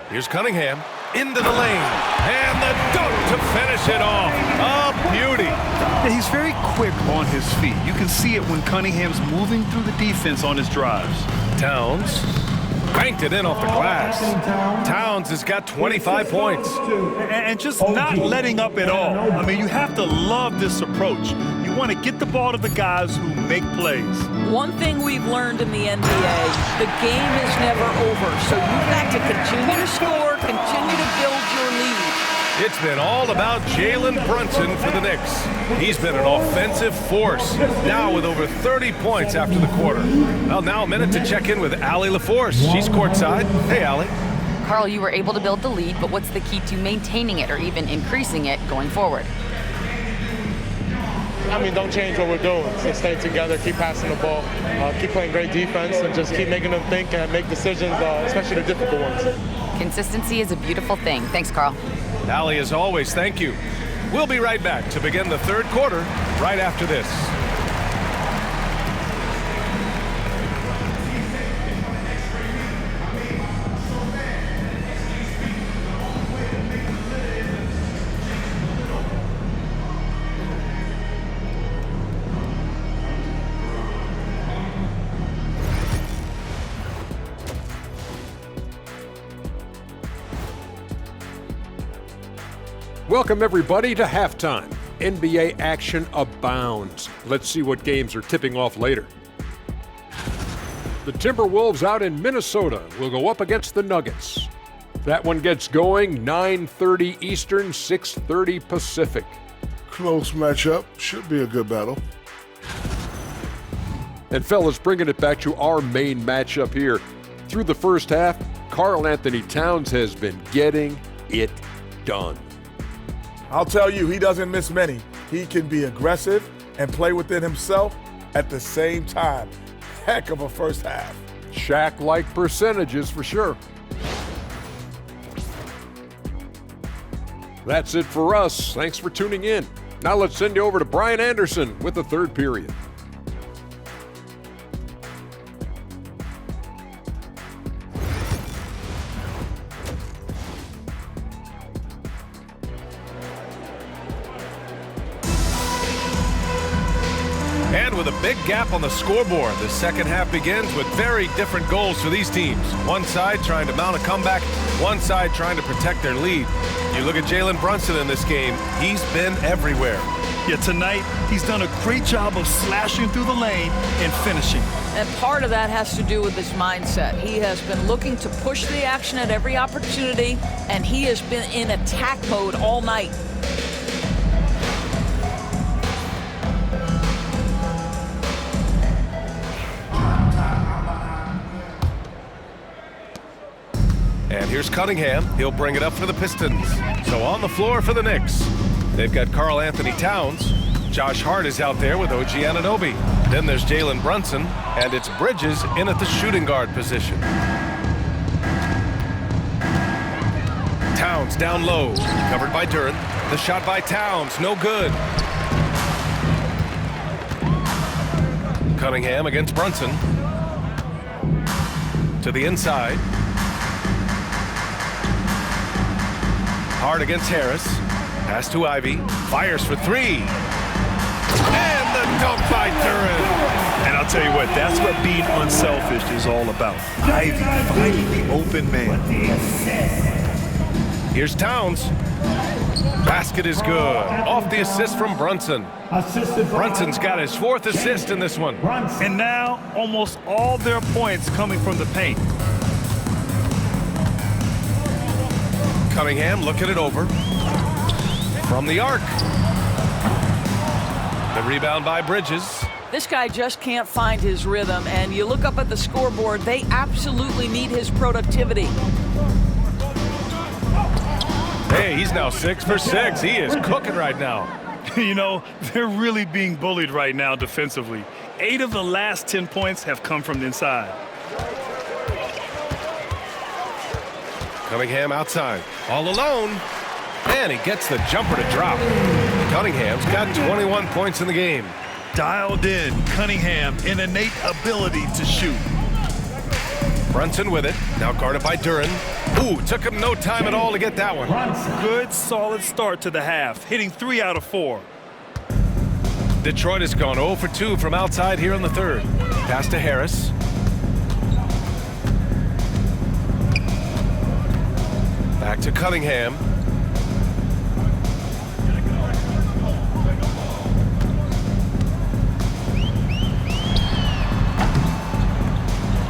Here's Cunningham into the lane. And the dunk to finish it off. A beauty. Yeah, he's very quick on his feet. You can see it when Cunningham's moving through the defense on his drives. Towns banked it in off the glass. Towns has got 25 points. And just not letting up at all. I mean, you have to love this approach. You want to get the ball to the guys who make plays. One thing we've learned in the NBA, the game is never over. So you've got to continue to score, continue to build your lead. It's been all about Jalen Brunson for the Knicks. He's been an offensive force, now with over 30 points after the quarter. Well, now a minute to check in with Allie LaForce. She's courtside. Hey, Allie. Karl, you were able to build the lead, but what's the key to maintaining it or even increasing it going forward? I mean, don't change what we're doing. So stay together, keep passing the ball, keep playing great defense, and just keep making them think and make decisions, especially the difficult ones. Consistency is a beautiful thing. Thanks, Karl. Allie, as always, thank you. We'll be right back to begin the third quarter right after this. Welcome everybody to halftime. NBA action abounds. Let's see what games are tipping off later. The Timberwolves out in Minnesota will go up against the Nuggets. That one gets going 9:30 Eastern, 6:30 Pacific. Close matchup. Should be a good battle. And fellas, bringing it back to our main matchup here. Through the first half, Karl Anthony Towns has been getting it done. I'll tell you, he doesn't miss many. He can be aggressive and play within himself at the same time. Heck of a first half. Shaq-like percentages for sure. That's it for us. Thanks for tuning in. Now let's send you over to Brian Anderson with the third period. And with a big gap on the scoreboard, the second half begins with very different goals for these teams. One side trying to mount a comeback, one side trying to protect their lead. You look at Jalen Brunson in this game, he's been everywhere. Yeah, tonight he's done a great job of slashing through the lane and finishing. And part of that has to do with his mindset. He has been looking to push the action at every opportunity, and he has been in attack mode all night. And here's Cunningham. He'll bring it up for the Pistons. So on the floor for the Knicks, they've got Karl Anthony Towns. Josh Hart is out there with OG Anunoby. Then there's Jalen Brunson, and it's Bridges in at the shooting guard position. Towns down low, covered by Duren. The shot by Towns, no good. Cunningham against Brunson. To the inside. Hart against Harris. Pass to Ivy. Fires for three. And the dunk by Duren. And I'll tell you what, that's what being unselfish is all about. Ivy finding the open man. Here's Towns. Basket is good. Off the assist from Brunson. Brunson's got his fourth assist in this one. And now almost all their points coming from the paint. Cunningham looking it over. From the arc. The rebound by Bridges. This guy just can't find his rhythm, and you look up at the scoreboard, they absolutely need his productivity. Hey, he's now 6 for 6. He is cooking right now. You know, they're really being bullied right now defensively. 8 of the last 10 points have come from the inside. Cunningham outside, all alone, and he gets the jumper to drop. Cunningham's got 21 points in the game. Dialed in, Cunningham, an innate ability to shoot. Brunson with it, now guarded by Duren. Ooh, took him no time at all to get that one. Good, solid start to the half, hitting 3 out of 4. Detroit has gone 0 for 2 from outside here in the third. Pass to Harris. Back to Cunningham.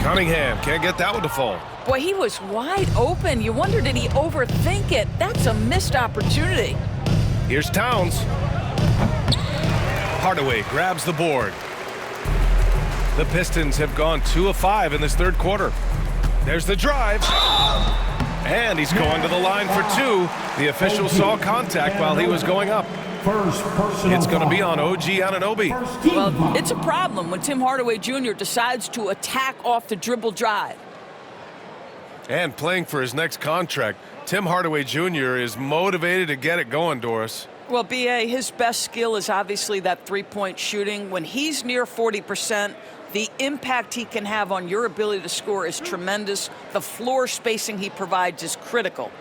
Cunningham can't get that one to fall. Boy, he was wide open. You wonder, did he overthink it? That's a missed opportunity. Here's Towns. Hardaway grabs the board. The Pistons have gone 2 of 5 in this third quarter. There's the drive. And he's going to the line for 2. The official saw contact while he was going up. It's going to be on OG Anunoby. Well, it's a problem when Tim Hardaway Jr. decides to attack off the dribble drive. And playing for his next contract, Tim Hardaway Jr. is motivated to get it going, Doris. Well, B.A., his best skill is obviously that three-point shooting. When he's near 40%, the impact he can have on your ability to score is tremendous. The floor spacing he provides is critical.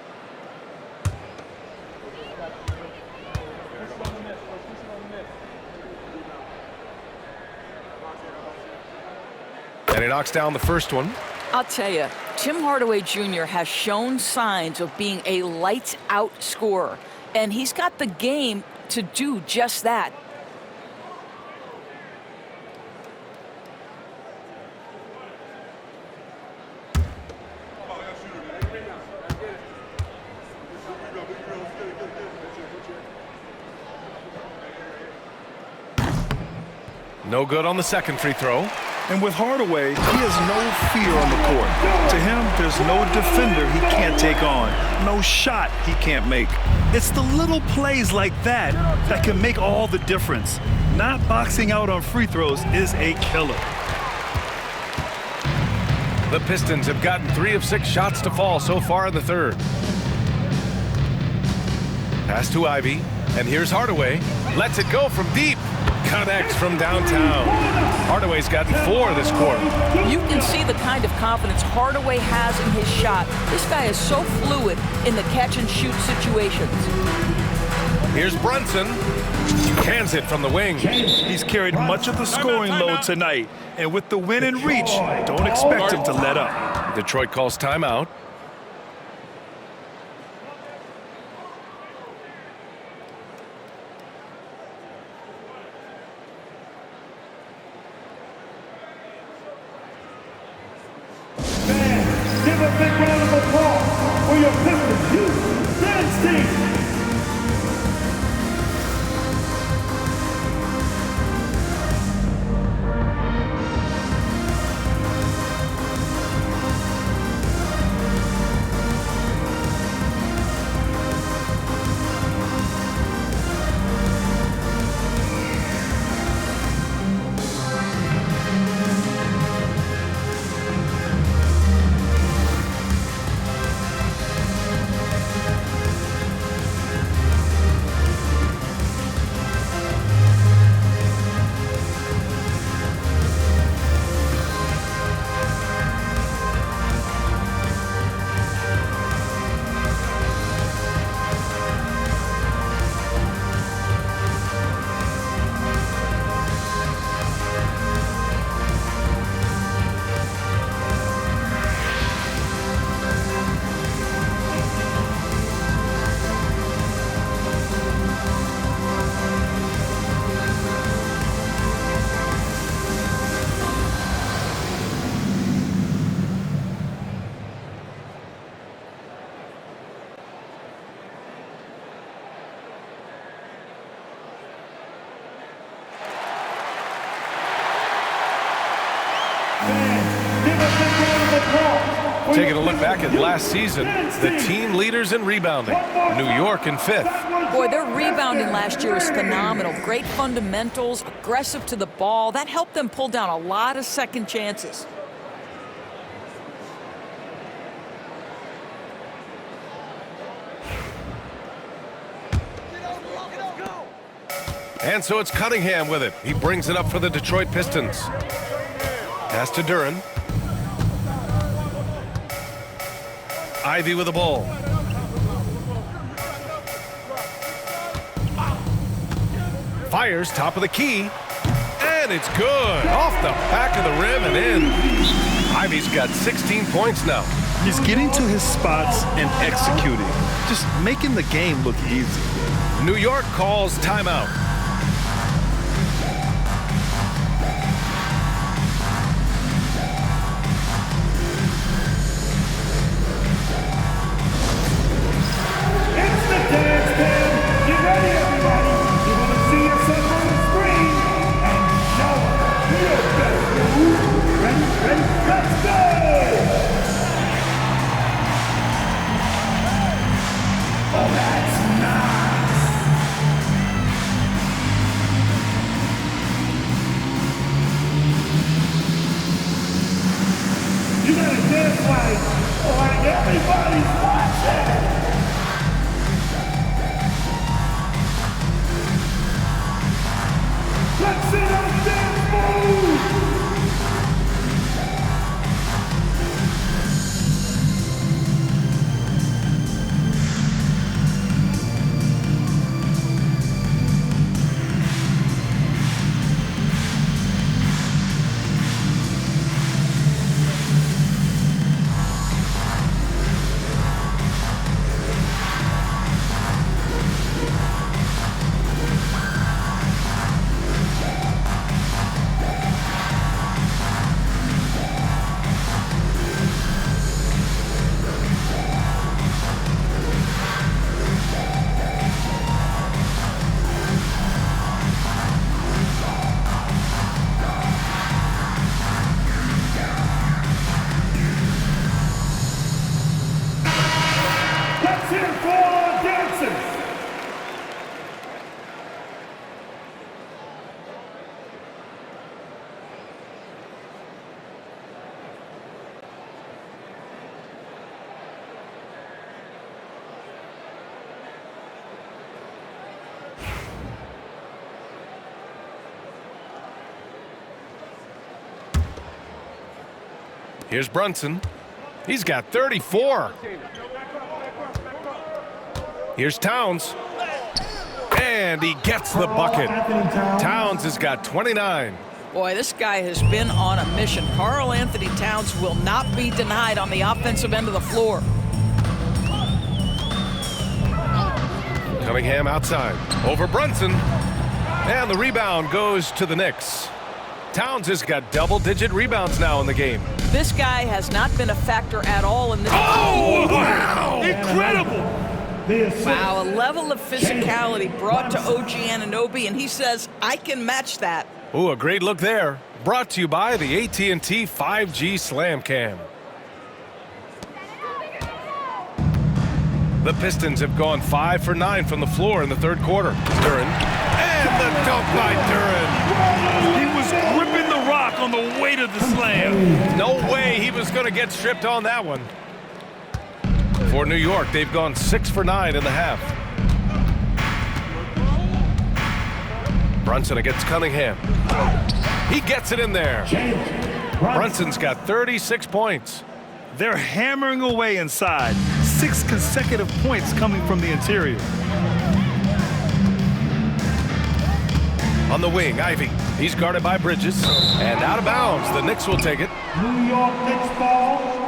And he knocks down the first one. I'll tell you, Tim Hardaway Jr. has shown signs of being a lights-out scorer. And he's got the game to do just that. No good on the second free throw. And with Hardaway, he has no fear on the court. To him, there's no defender he can't take on, no shot he can't make. It's the little plays like that that can make all the difference. Not boxing out on free throws is a killer. The Pistons have gotten 3 of 6 shots to fall so far in the third. Pass to Ivy, and here's Hardaway. Lets it go from deep. Connects from downtown. Hardaway's gotten 4 this quarter. You can see the kind of confidence Hardaway has in his shot. This guy is so fluid in the catch-and-shoot situations. Here's Brunson. Cans it from the wing. He's carried much of the scoring load tonight, and with the win in reach, don't expect him to let up. Detroit calls timeout. Give a big round of applause for your Pistons youth dance team. Taking a look back at last season, the team leaders in rebounding, New York in 5th. Boy, their rebounding last year was phenomenal. Great fundamentals, aggressive to the ball. That helped them pull down a lot of second chances. And so it's Cunningham with it. He brings it up for the Detroit Pistons. Pass to Duren. Ivy with the ball. Fires top of the key. And it's good. Off the back of the rim and in. Ivy's got 16 points now. He's getting to his spots and executing. Just making the game look easy. New York calls timeout. cheer for dancers. Here's Brunson. He's got 34. Here's Towns. And he gets the bucket. Towns has got 29. Boy, this guy has been on a mission. Karl Anthony Towns will not be denied on the offensive end of the floor. Cunningham outside. Over Brunson. And the rebound goes to the Knicks. Towns has got double-digit rebounds now in the game. This guy has not been a factor at all in this. Oh, wow! Incredible! Wow, a level of physicality brought to OG Anunoby, and he says, I can match that. Ooh, a great look there. Brought to you by the AT&T 5G Slam Cam. The Pistons have gone 5 for 9 from the floor in the third quarter. Duren. And the dunk by Duren. He was gripping the rock on the weight of the slam. No way he was going to get stripped on that one. For New York, they've gone 6 for 9 in the half. Brunson against Cunningham. He gets it in there. Brunson's got 36 points. They're hammering away inside. 6 consecutive points coming from the interior. On the wing, Ivy. He's guarded by Bridges. And out of bounds. The Knicks will take it. New York Knicks ball.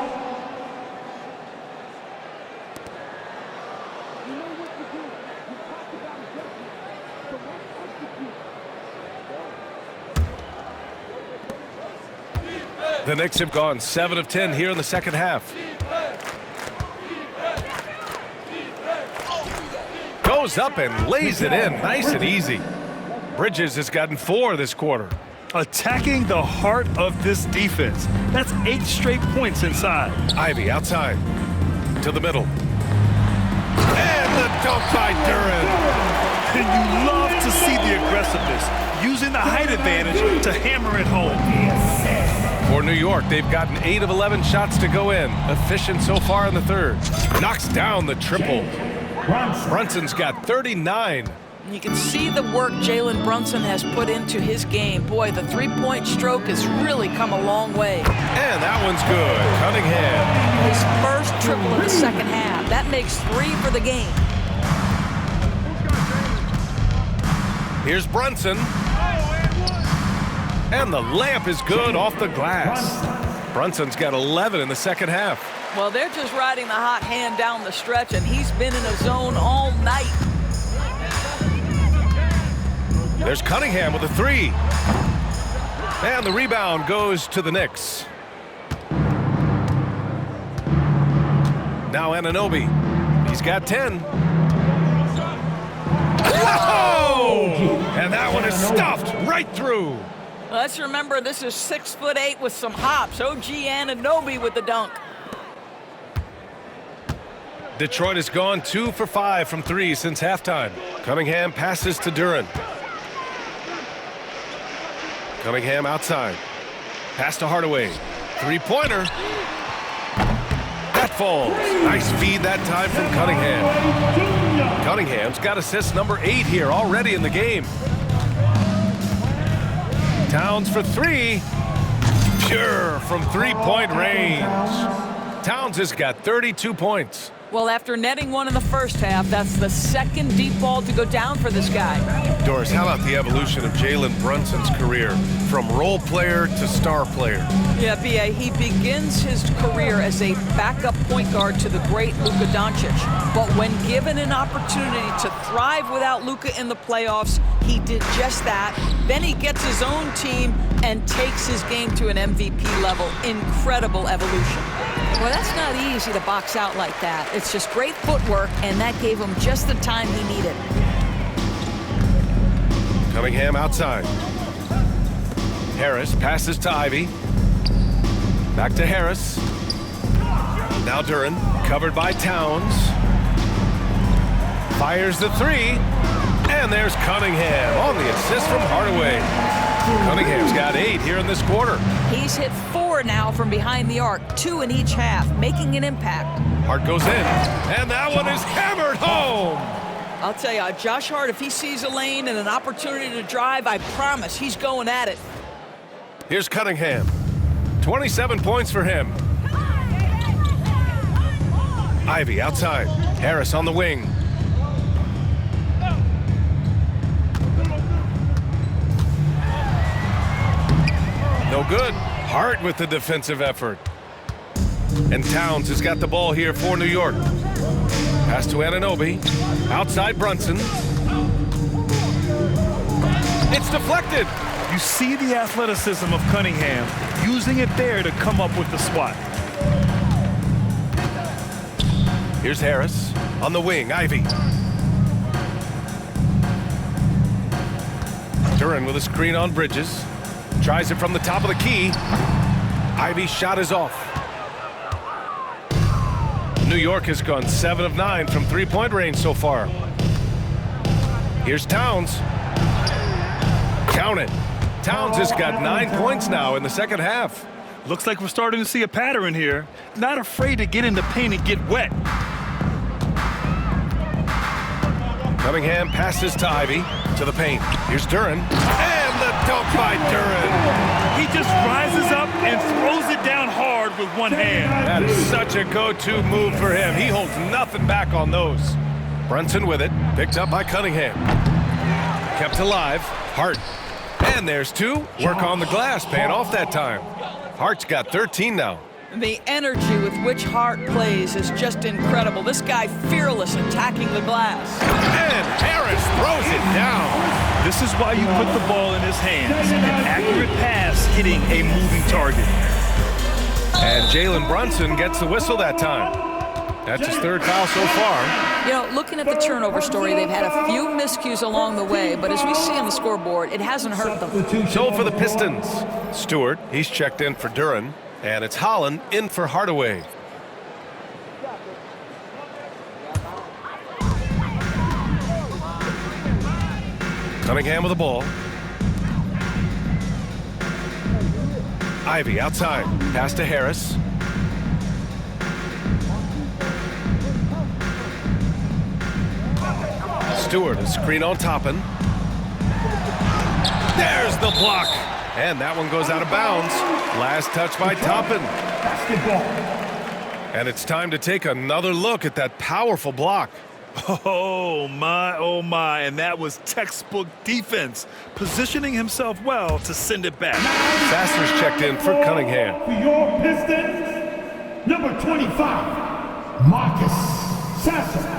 The Knicks have gone 7 of 10 here in the second half. Goes up and lays it in. Nice and easy. Bridges has gotten 4 this quarter. Attacking the heart of this defense. That's 8 straight points inside. Ivy outside. To the middle. And the dunk by Duren. And you love to see the aggressiveness, using the height advantage to hammer it home. For New York, they've gotten 8 of 11 shots to go in. Efficient so far in the third. Knocks down the triple. Brunson's got 39. You can see the work Jalen Brunson has put into his game. Boy, the three-point stroke has really come a long way. And that one's good. Cunningham. His first triple of the second half. That makes 3 for the game. Here's Brunson. And the layup is good off the glass. Brunson's got 11 in the second half. Well, they're just riding the hot hand down the stretch, and he's been in a zone all night. There's Cunningham with a 3. And the rebound goes to the Knicks. Now Anunoby. He's got 10. Oh! And that one is stuffed right through. Let's remember, this is 6'8" with some hops. OG Anunoby with the dunk. Detroit has gone 2 for 5 from 3 since halftime. Cunningham passes to Duren. Cunningham outside. Pass to Hardaway. Three-pointer. That falls. Nice feed that time from Cunningham. Cunningham's got assist number 8 here already in the game. Towns for 3. Pure from three-point range. Towns has got 32 points. Well, after netting 1 in the first half, that's the second deep ball to go down for this guy. Doris, how about the evolution of Jalen Brunson's career from role player to star player? Yeah, B.A., he begins his career as a backup point guard to the great Luka Doncic. But when given an opportunity to thrive without Luka in the playoffs, he did just that. Then he gets his own team and takes his game to an MVP level. Incredible evolution. Well, that's not easy to box out like that. It's just great footwork, and that gave him just the time he needed. Cunningham outside. Harris passes to Ivy. Back to Harris. Now Duren, covered by Towns. Fires the three. And there's Cunningham on the assist from Hardaway. Cunningham's got 8 here in this quarter. He's hit 4 now from behind the arc, 2 in each half, making an impact. Hart goes in, and that one is hammered home. I'll tell you, Josh Hart, if he sees a lane and an opportunity to drive, I promise he's going at it. Here's Cunningham. 27 points for him. Ivy outside. Harris on the wing. No good. Hart with the defensive effort. And Towns has got the ball here for New York. Pass to Anunoby. Outside Brunson. It's deflected. You see the athleticism of Cunningham, using it there to come up with the swat. Here's Harris on the wing. Ivy. Duran with a screen on Bridges. Tries it from the top of the key. Ivy's shot is off. New York has gone 7 of 9 from three-point range so far. Here's Towns. Count it. Towns has got 9 points now in the second half. Looks like we're starting to see a pattern here. Not afraid to get in the paint and get wet. Cunningham passes to Ivy, to the paint. Here's Duran. And the dunk by Duran. He just rises up and throws it down hard with one hand. That is such a go-to move for him. He holds nothing back on those. Brunson with it, picked up by Cunningham. Kept alive. Hart. And there's 2. Work on the glass, paying off that time. Hart's got 13 now. The energy with which Hart plays is just incredible. This guy fearless attacking the glass. And Harris throws it down. This is why you put the ball in his hands. An accurate pass hitting a moving target. And Jalen Brunson gets the whistle that time. That's his 3rd foul so far. You know, looking at the turnover story, they've had a few miscues along the way, but as we see on the scoreboard, it hasn't hurt them. So for the Pistons, Stewart, he's checked in for Duran, and it's Holland in for Hardaway. Cunningham with the ball. Ivy outside. Pass to Harris. Stewart, a screen on Toppin. There's the block. And that one goes out of bounds. Last touch by Toppin. Basketball. And it's time to take another look at that powerful block. Oh my, and that was textbook defense, positioning himself well to send it back. Sasser's checked in for Cunningham. For your Pistons, number 25, Marcus Sasser.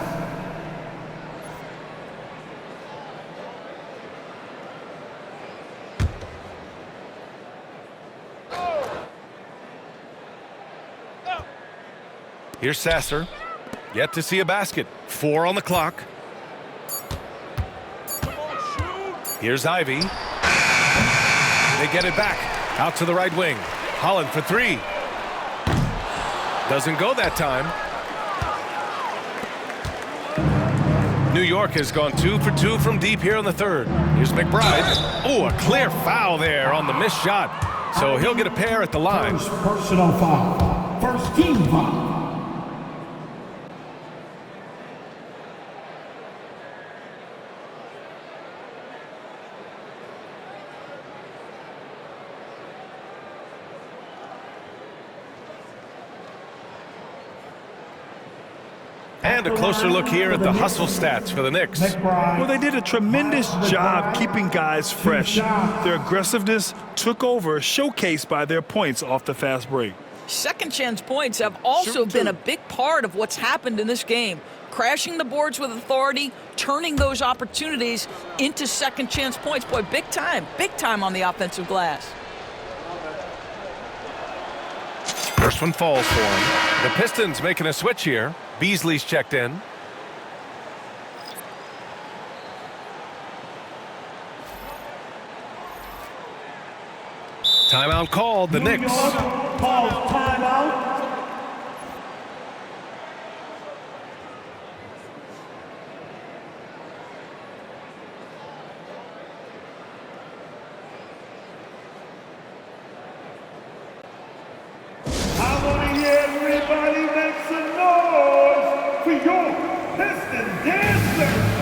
Here's Sasser. Yet to see a basket. 4 on the clock. Here's Ivy. They get it back. Out to the right wing. Holland for 3. Doesn't go that time. New York has gone 2 for 2 from deep here in the 3rd. Here's McBride. Oh, a clear foul there on the missed shot. So he'll get a pair at the line. First personal foul. First team foul. And a closer look here at the hustle stats for the Knicks. Well, they did a tremendous job keeping guys fresh. Their aggressiveness took over, showcased by their points off the fast break. Second chance points have also been a big part of what's happened in this game. Crashing the boards with authority, turning those opportunities into second chance points. Boy, big time on the offensive glass. First one falls for him. The Pistons making a switch here. Beasley's checked in. Timeout called, the Knicks. Calls timeout. Piston Dancer.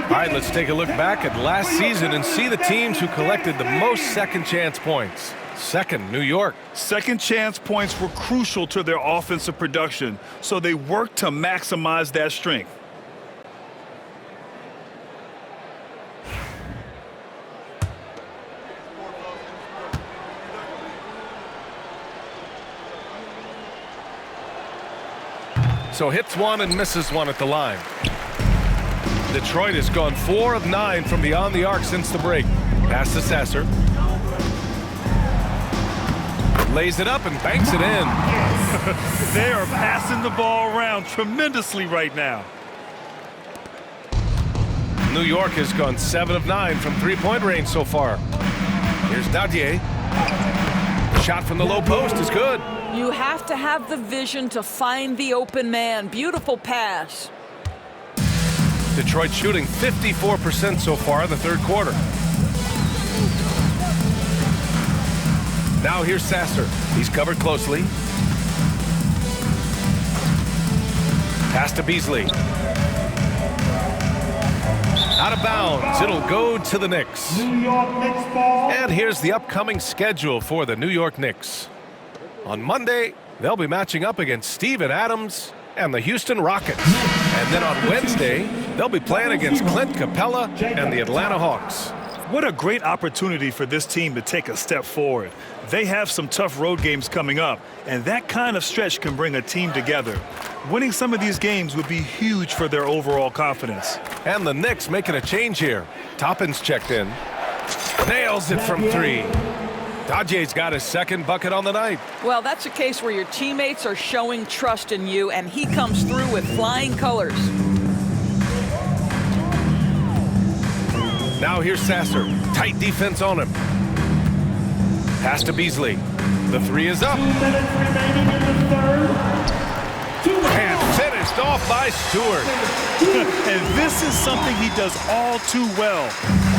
All right, let's take a look back at last season and see the teams who collected the most second chance points. Second, New York. Second chance points were crucial to their offensive production, so they worked to maximize that strength. So hits one and misses one at the line. Detroit has gone 4 of 9 from beyond the arc since the break. Pass to Sasser. Lays it up and banks it in. They are passing the ball around tremendously right now. New York has gone 7 of 9 from three-point range so far. Here's Dadier. Shot from the low post is good. You have to have the vision to find the open man. Beautiful pass. Detroit shooting 54% so far in the third quarter. Now here's Sasser. He's covered closely. Pass to Beasley. Out of bounds. It'll go to the Knicks. New York Knicks ball. And here's the upcoming schedule for the New York Knicks. On Monday, they'll be matching up against Steven Adams and the Houston Rockets. And then on Wednesday, they'll be playing against Clint Capella and the Atlanta Hawks. What a great opportunity for this team to take a step forward. They have some tough road games coming up, and that kind of stretch can bring a team together. Winning some of these games would be huge for their overall confidence. And the Knicks making a change here. Toppin's checked in. Nails it from 3. Dajie's got his second bucket on the night. Well, that's a case where your teammates are showing trust in you, and he comes through with flying colors. Now here's Sasser. Tight defense on him. Pass to Beasley. The 3 is up. 2 minutes remaining in the third. And finished off by Stewart. And this is something he does all too well.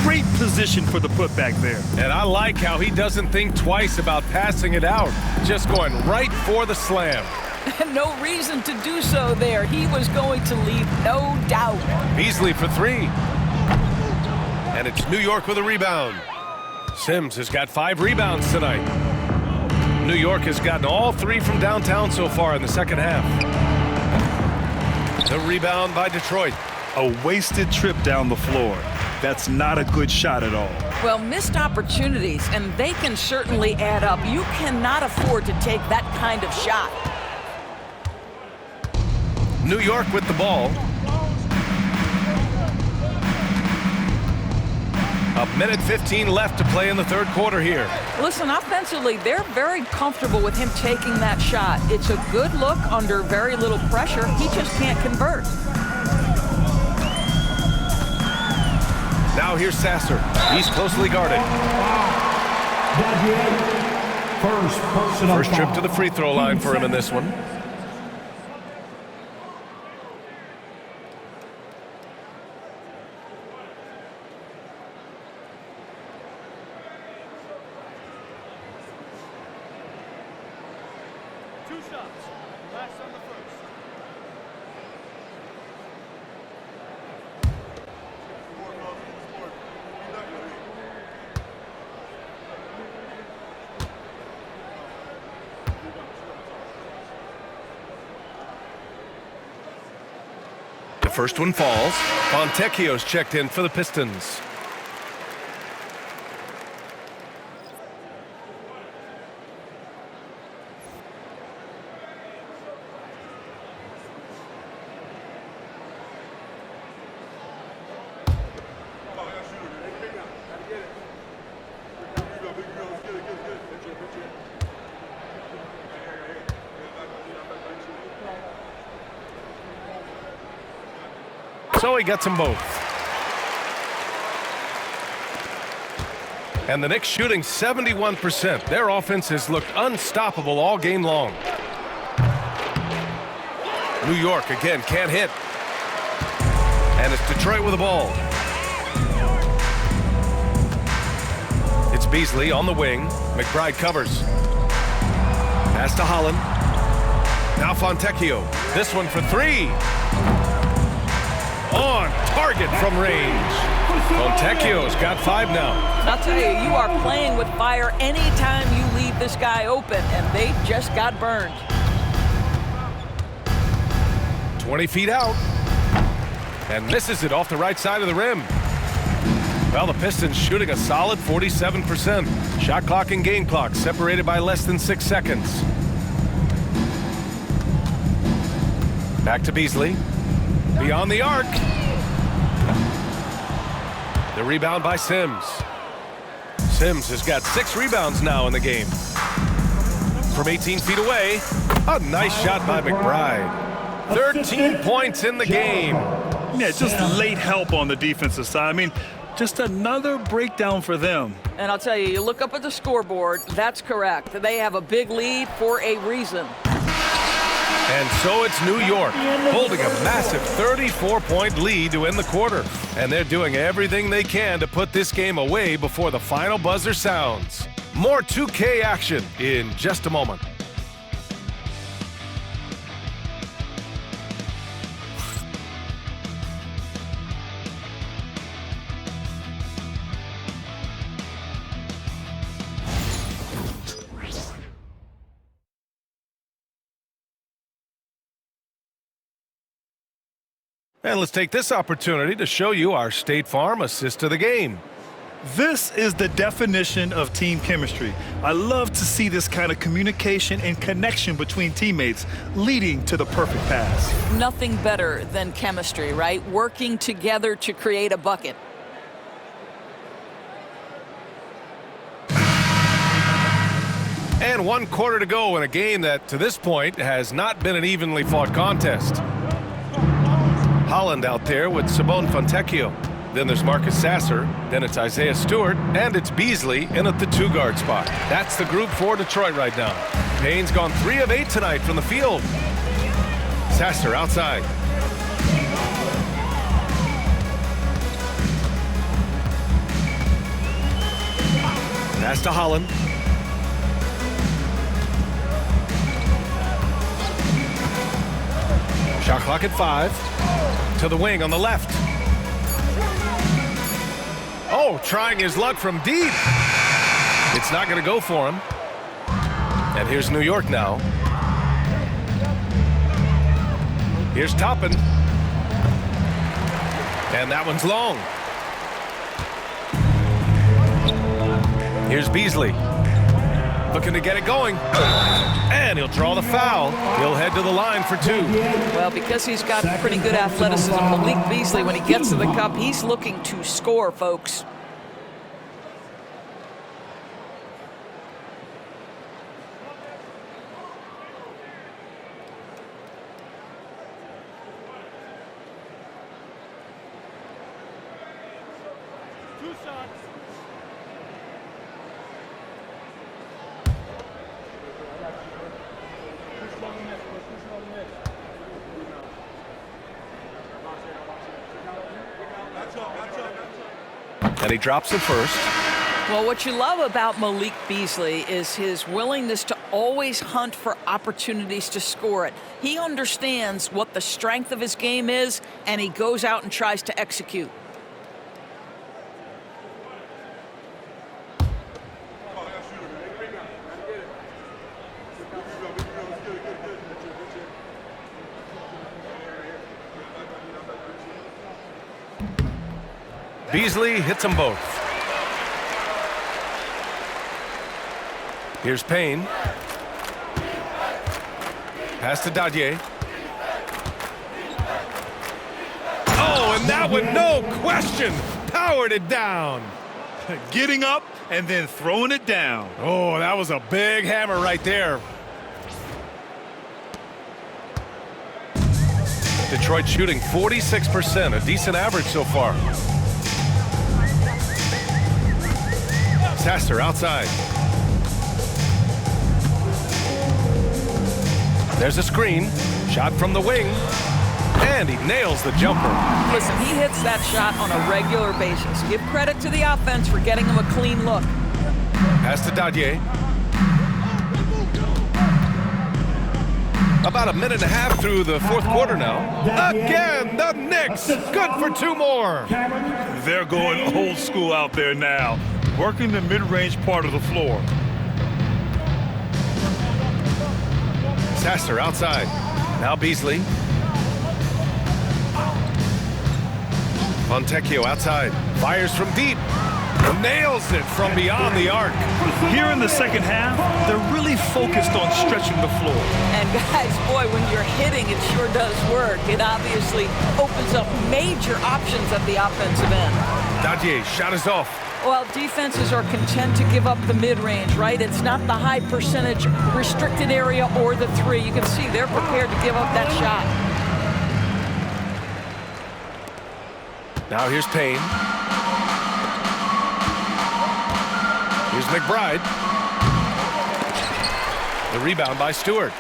Great position for the putback there. And I like how he doesn't think twice about passing it out. Just going right for the slam. No reason to do so there. He was going to leave no doubt. Beasley for 3. And it's New York with a rebound. Sims has got 5 rebounds tonight. New York has gotten all 3 from downtown so far in the second half. The rebound by Detroit. A wasted trip down the floor. That's not a good shot at all. Well, missed opportunities, and they can certainly add up. You cannot afford to take that kind of shot. New York with the ball. A minute 15 left to play in the third quarter here. Listen, offensively, they're very comfortable with him taking that shot. It's a good look under very little pressure. He just can't convert. Now here's Sasser. He's closely guarded. First trip to the free throw line for him in this one. The first one falls. Fontecchio's checked in for the Pistons. So he gets them both. And the Knicks shooting 71%. Their offense has looked unstoppable all game long. New York again can't hit. And it's Detroit with the ball. It's Beasley on the wing. McBride covers. Pass to Holland. Now Fontecchio. This one for three. On target from range. Fontecchio's got 5 now. I'll tell you, you are playing with fire anytime you leave this guy open, and they just got burned. 20 feet out. And misses it off the right side of the rim. Well, the Pistons shooting a solid 47%. Shot clock and game clock separated by less than 6 seconds. Back to Beasley. Beyond the arc. The rebound by Sims. Sims has got 6 rebounds now in the game. From 18 feet away, a nice shot by McBride. 13 points in the game. Yeah, just late help on the defensive side. I mean, just another breakdown for them. And I'll tell you, you look up at the scoreboard, that's correct. They have a big lead for a reason. And so it's New York holding a massive 34-point lead to end the quarter. And they're doing everything they can to put this game away before the final buzzer sounds. More 2K action in just a moment. And let's take this opportunity to show you our State Farm assist of the game. This is the definition of team chemistry. I love to see this kind of communication and connection between teammates leading to the perfect pass. Nothing better than chemistry, right? Working together to create a bucket. And 1 quarter to go in a game that, to this point, has not been an evenly fought contest. Holland out there with Sabon Fontecchio. Then there's Marcus Sasser. Then it's Isaiah Stewart. And it's Beasley in at the 2-guard spot. That's the group for Detroit right now. Payne's gone 3 of 8 tonight from the field. Sasser outside. Pass to Holland. Shot clock at 5. To the wing on the left. Oh, trying his luck from deep. It's not going to go for him. And here's New York now. Here's Toppin. And that one's long. Here's Beasley. Looking to get it going. And he'll draw the foul. He'll head to the line for 2. Well, because he's got pretty good athleticism, Malik Beasley, when he gets to the cup, he's looking to score, folks. And he drops it first. Well, what you love about Malik Beasley is his willingness to always hunt for opportunities to score it. He understands what the strength of his game is, and he goes out and tries to execute. Beasley hits them both. Here's Payne. Pass to Dadier. Oh, and that one, no question, powered it down. Getting up and then throwing it down. Oh, that was a big hammer right there. Detroit shooting 46%, a decent average so far. Sasser outside. There's a screen. Shot from the wing. And he nails the jumper. Listen, he hits that shot on a regular basis. Give credit to the offense for getting him a clean look. Pass to Dadier. About a minute and a half through the fourth quarter now. Again, the Knicks. Good for two more. They're going old school out there now, working the mid-range part of the floor. Sasser outside. Now Beasley. Fontecchio outside. Fires from deep. Nails it from beyond the arc. Here in the second half, they're really focused on stretching the floor. And guys, boy, when you're hitting, it sure does work. It obviously opens up major options at the offensive end. Dadier, shot is off. Well, defenses are content to give up the mid-range, right? It's not the high percentage restricted area or the three. You can see they're prepared to give up that shot. Now here's Payne. Here's McBride. The rebound by Stewart.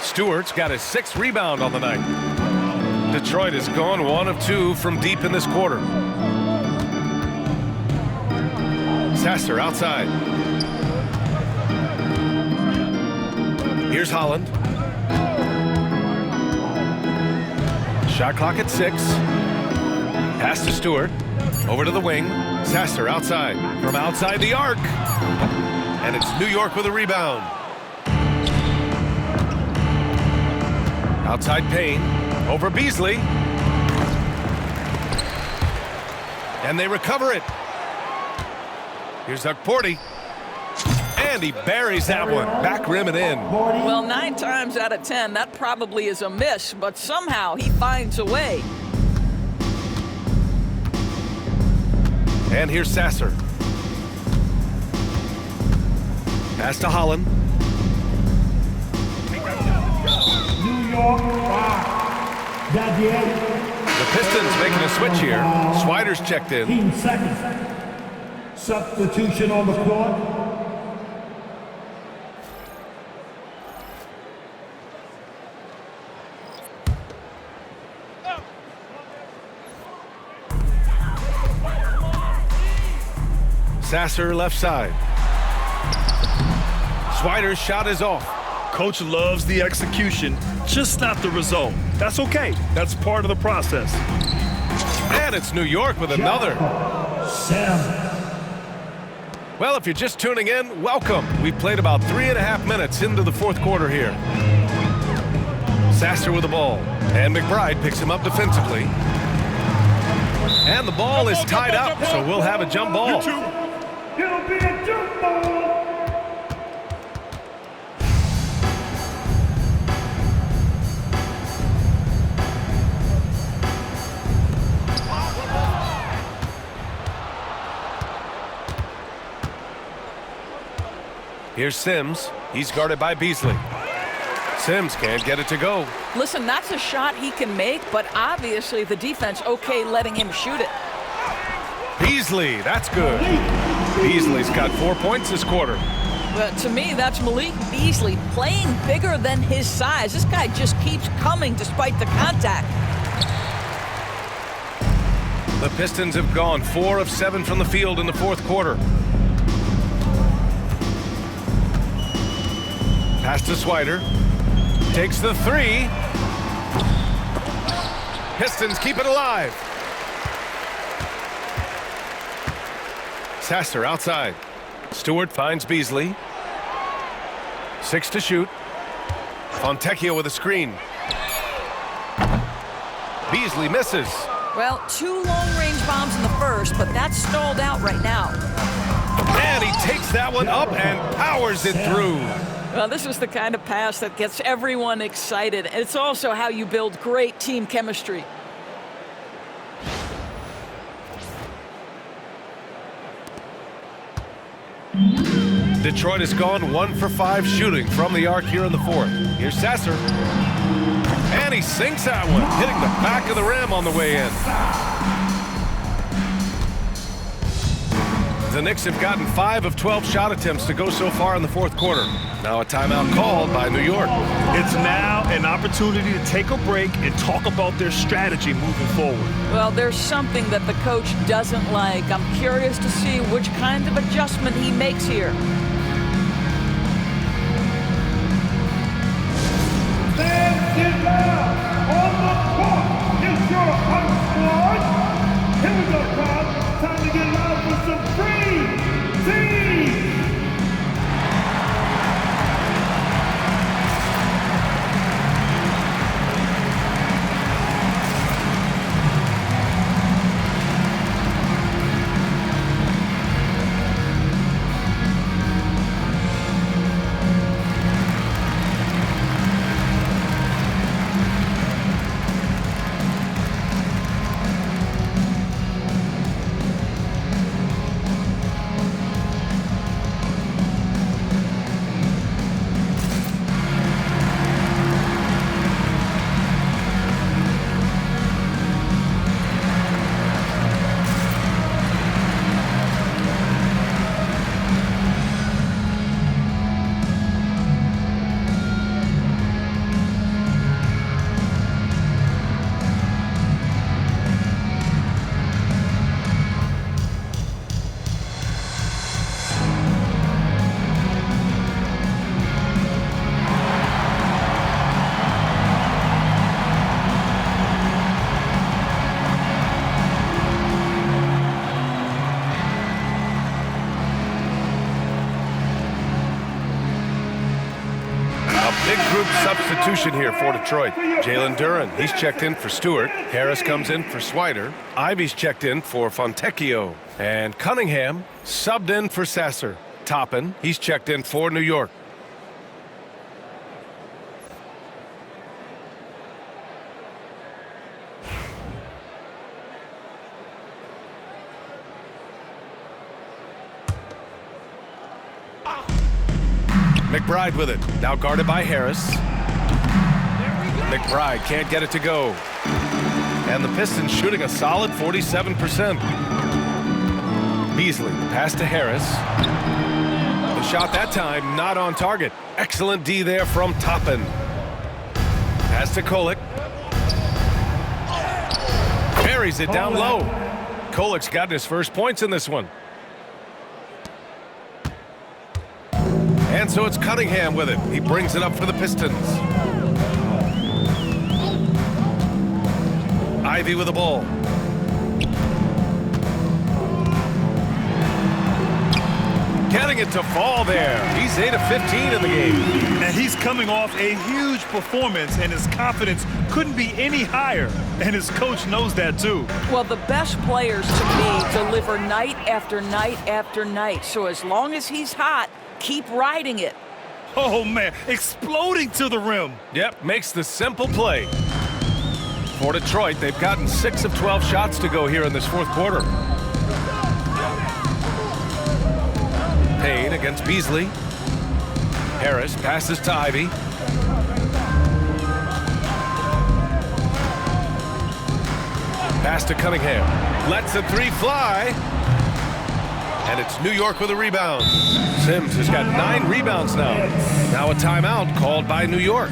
Stewart's got his 6th rebound on the night. Detroit has gone 1 of 2 from deep in this quarter. Sasser outside. Here's Holland. Shot clock at 6. Pass to Stewart. Over to the wing. Sasser outside. From outside the arc. And it's New York with a rebound. Outside Payne. Over Beasley. And they recover it. Here's Porty. And he buries that one. Back rim and in. Well, 9 times out of 10, that probably is a miss, but somehow he finds a way. And here's Sasser. Pass to Holland. New York 5. The Pistons making a switch here. Swider's checked in. Team second. Substitution on the court. Sasser left side. Swider's shot is off. Coach loves the execution, just not the result. That's okay. That's part of the process. And it's New York with another. Sam. Well, if you're just tuning in, welcome. We've played about 3.5 minutes into the fourth quarter here. Sasser with the ball. And McBride picks him up defensively. And the ball is tied up, so we'll have a jump ball. It'll be a jump ball. Here's Sims. He's guarded by Beasley. Sims can't get it to go. Listen, that's a shot he can make, but obviously the defense okay letting him shoot it. Beasley, that's good. Beasley's got 4 points this quarter. But to me, that's Malik Beasley playing bigger than his size. This guy just keeps coming despite the contact. The Pistons have gone 4 of 7 from the field in the fourth quarter. Pass to Swider. Takes the three. Pistons keep it alive. Sasser outside. Stewart finds Beasley. 6 to shoot. Fontecchio with a screen. Beasley misses. Well, 2 long-range bombs in the first, but that's stalled out right now. And he takes that one up and powers it through. Well, this is the kind of pass that gets everyone excited. It's also how you build great team chemistry. Detroit has gone 1 for 5 shooting from the arc here in the fourth. Here's Sasser. And he sinks that one, hitting the back of the rim on the way in. The Knicks have gotten 5 of 12 shot attempts to go so far in the fourth quarter. Now a timeout called by New York. It's now an opportunity to take a break and talk about their strategy moving forward. Well, there's something that the coach doesn't like. I'm curious to see which kind of adjustment he makes here. Stand down on the court. It's your home squad. Here we go, crowd. Time to get loud for some free teams. Big group substitution here for Detroit. Jalen Duren, he's checked in for Stewart. Harris comes in for Swider. Ivy's checked in for Fontecchio. And Cunningham subbed in for Sasser. Toppin, he's checked in for New York. McBride with it. Now guarded by Harris. McBride can't get it to go. And the Pistons shooting a solid 47%. Beasley, pass to Harris. The shot that time not on target. Excellent D there from Toppin. Pass to Kolek. Buries it down low. Kolek's gotten his first points in this one. And so it's Cunningham with it. He brings it up for the Pistons. Ivy with the ball. Getting it to fall there. He's 8 of 15 in the game. And he's coming off a huge performance, and his confidence couldn't be any higher. And his coach knows that too. Well, the best players to me deliver night after night after night. So as long as he's hot, keep riding it. Oh, man, exploding to the rim. Yep, makes the simple play. For Detroit, they've gotten 6 of 12 shots to go here in this fourth quarter. Payne against Beasley. Harris passes to Ivy. Pass to Cunningham. Lets the three fly. And it's New York with a rebound. Sims has got 9 rebounds now. Now a timeout called by New York.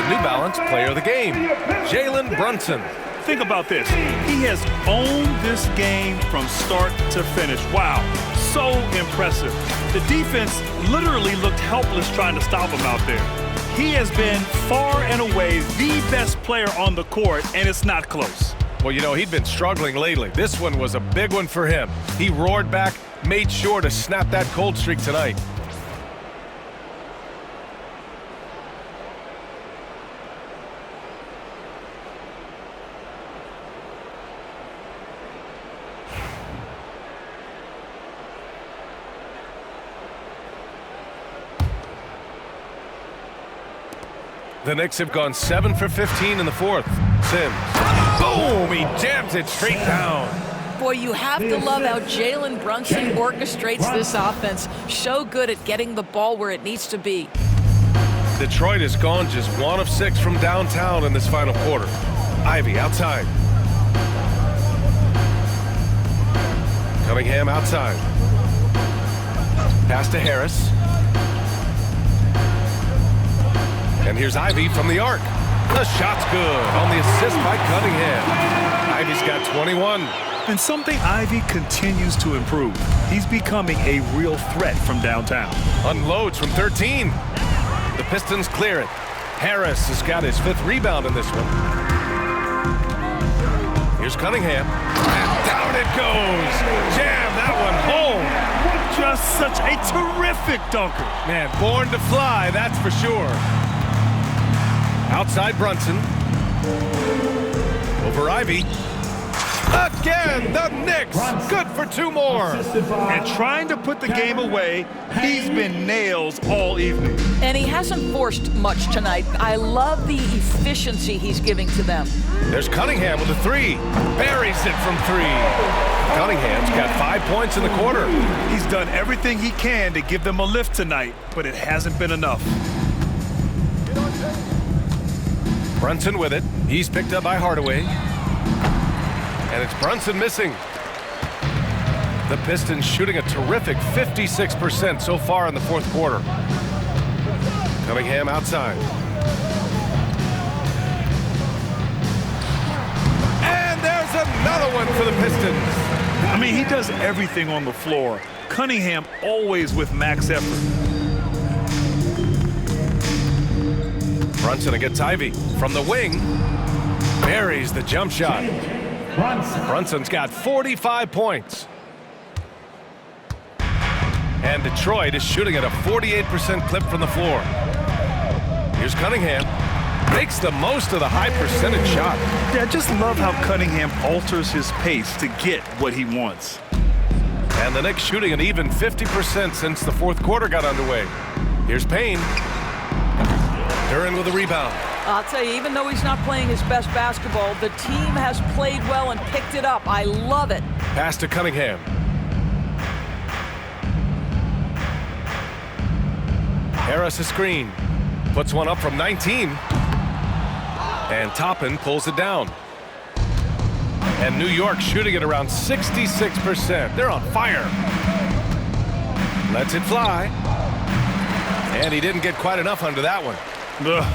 New Balance Player of the Game, Jalen Brunson. Think about this. He has owned this game from start to finish. Wow, so impressive. The defense literally looked helpless trying to stop him out there. He has been far and away the best player on the court, and it's not close. Well, you know, he'd been struggling lately. This one was a big one for him. He roared back, made sure to snap that cold streak tonight. The Knicks have gone 7 for 15 in the fourth. Sims. Boom! He jams it straight down. Boy, you have to love how Jalen Brunson orchestrates this offense. So good at getting the ball where it needs to be. Detroit has gone just 1 of 6 from downtown in this final quarter. Ivy outside. Cunningham outside. Pass to Harris. And here's Ivy from the arc. The shot's good on the assist by Cunningham. Ivy's got 21. And something Ivy continues to improve. He's becoming a real threat from downtown. Unloads from 13. The Pistons clear it. Harris has got his 5th rebound in this one. Here's Cunningham. And down it goes. Jam that one home. Just such a terrific dunker. Man, born to fly, that's for sure. Outside Brunson. Over Ivy. Again, the Knicks. Good for 2 more. And trying to put the game away, he's been nails all evening. And he hasn't forced much tonight. I love the efficiency he's giving to them. There's Cunningham with a 3. Buries it from 3. Cunningham's got 5 points in the quarter. He's done everything he can to give them a lift tonight, but it hasn't been enough. Brunson with it. He's picked up by Hardaway. And it's Brunson missing. The Pistons shooting a terrific 56% so far in the fourth quarter. Cunningham outside. And there's another one for the Pistons. I mean, he does everything on the floor. Cunningham always with max effort. Brunson against Ivy from the wing. Buries the jump shot. Brunson's got 45 points. And Detroit is shooting at a 48% clip from the floor. Here's Cunningham. Makes the most of the high percentage shot. Yeah, I just love how Cunningham alters his pace to get what he wants. And the Knicks shooting an even 50% since the fourth quarter got underway. Here's Payne. Duran with a rebound. I'll tell you, even though he's not playing his best basketball, the team has played well and picked it up. I love it. Pass to Cunningham. Harris a screen. Puts one up from 19. And Toppin pulls it down. And New York shooting at around 66%. They're on fire. Lets it fly. And he didn't get quite enough under that one.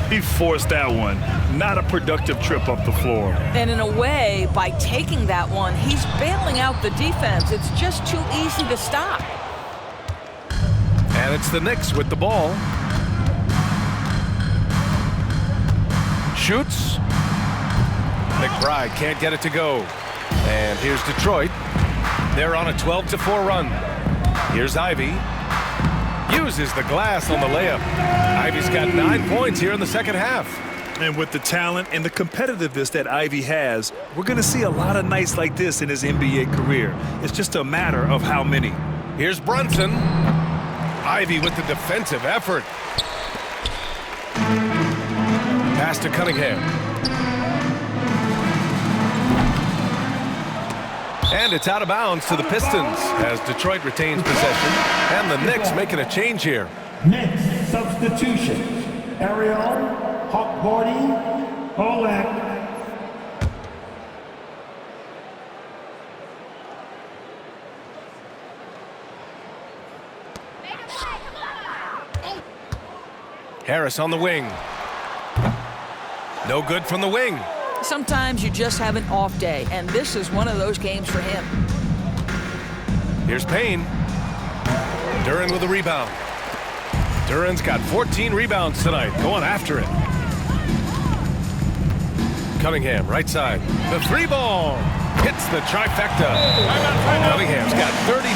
He forced that one. Not a productive trip up the floor. And in a way, by taking that one, he's bailing out the defense. It's just too easy to stop. And it's the Knicks with the ball. Shoots. McBride can't get it to go. And here's Detroit. They're on a 12-4 run. Here's Ivy. Uses the glass on the layup. Ivy's got 9 points here in the second half. And with the talent and the competitiveness that Ivy has, we're going to see a lot of nights like this in his NBA career. It's just a matter of how many. Here's Brunson. Ivy with the defensive effort. Pass to Cunningham. And it's out of bounds to the Pistons as Detroit retains possession. And the Knicks making a change here. Knicks substitution. Ariel, Hawkbordy, Olak. Harris on the wing. No good from the wing. Sometimes you just have an off day, and this is one of those games for him. Here's Payne. Duren with a rebound. Duren's got 14 rebounds tonight, going after it. Cunningham, right side. The three ball hits the trifecta. Cunningham's got 39.